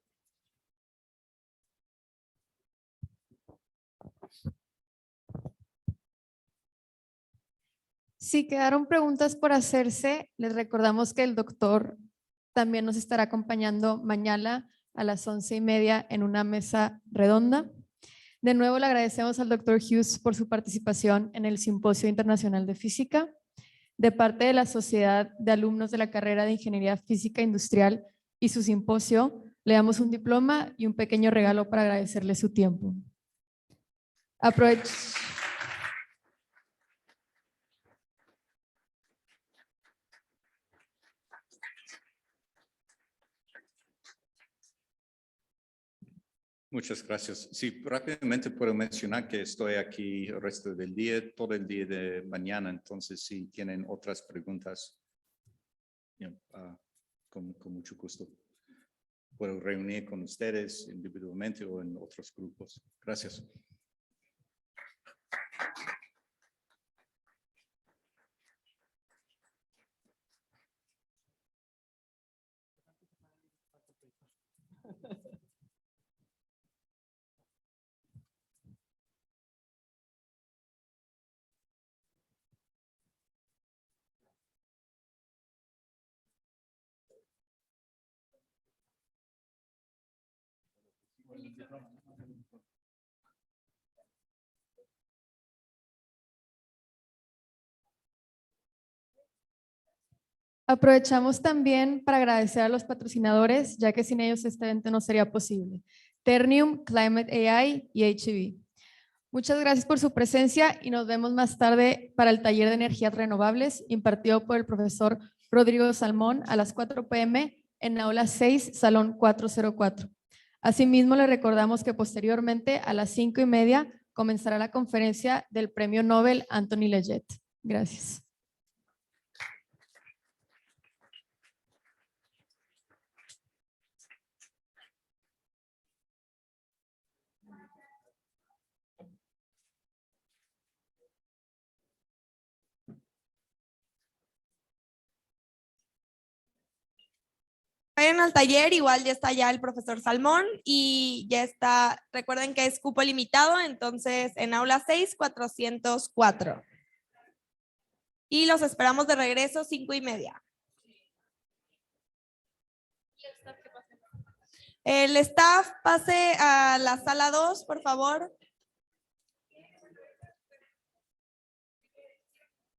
Speaker 1: Si quedaron preguntas por hacerse, les recordamos que el doctor también nos estará acompañando mañana a las 11:30 en una mesa redonda. De nuevo le agradecemos al doctor Hughes por su participación en el Simposio Internacional de Física. De parte de la Sociedad de Alumnos de la Carrera de Ingeniería Física Industrial y su simposio, le damos un diploma y un pequeño regalo para agradecerle su tiempo.
Speaker 2: Muchas gracias. Sí, rápidamente puedo mencionar que estoy aquí el resto del día, todo el día de mañana, entonces si tienen otras preguntas, con mucho gusto puedo reunir con ustedes individualmente o en otros grupos. Gracias.
Speaker 1: Aprovechamos también para agradecer a los patrocinadores, ya que sin ellos este evento no sería posible. Ternium, Climate AI y HEV. Muchas gracias por su presencia y nos vemos más tarde para el taller de energías renovables impartido por el profesor Rodrigo Salmón a las 4 p.m. en aula 6, salón 404. Asimismo, le recordamos que posteriormente a las 5:30 comenzará la conferencia del Premio Nobel Anthony Leggett. Gracias.
Speaker 8: Vayan al taller, igual ya está ya el profesor Salmón y ya está, recuerden que es cupo limitado, entonces en aula 6, 404. Y los esperamos de regreso 5:30. El staff pase a la sala 2, por favor.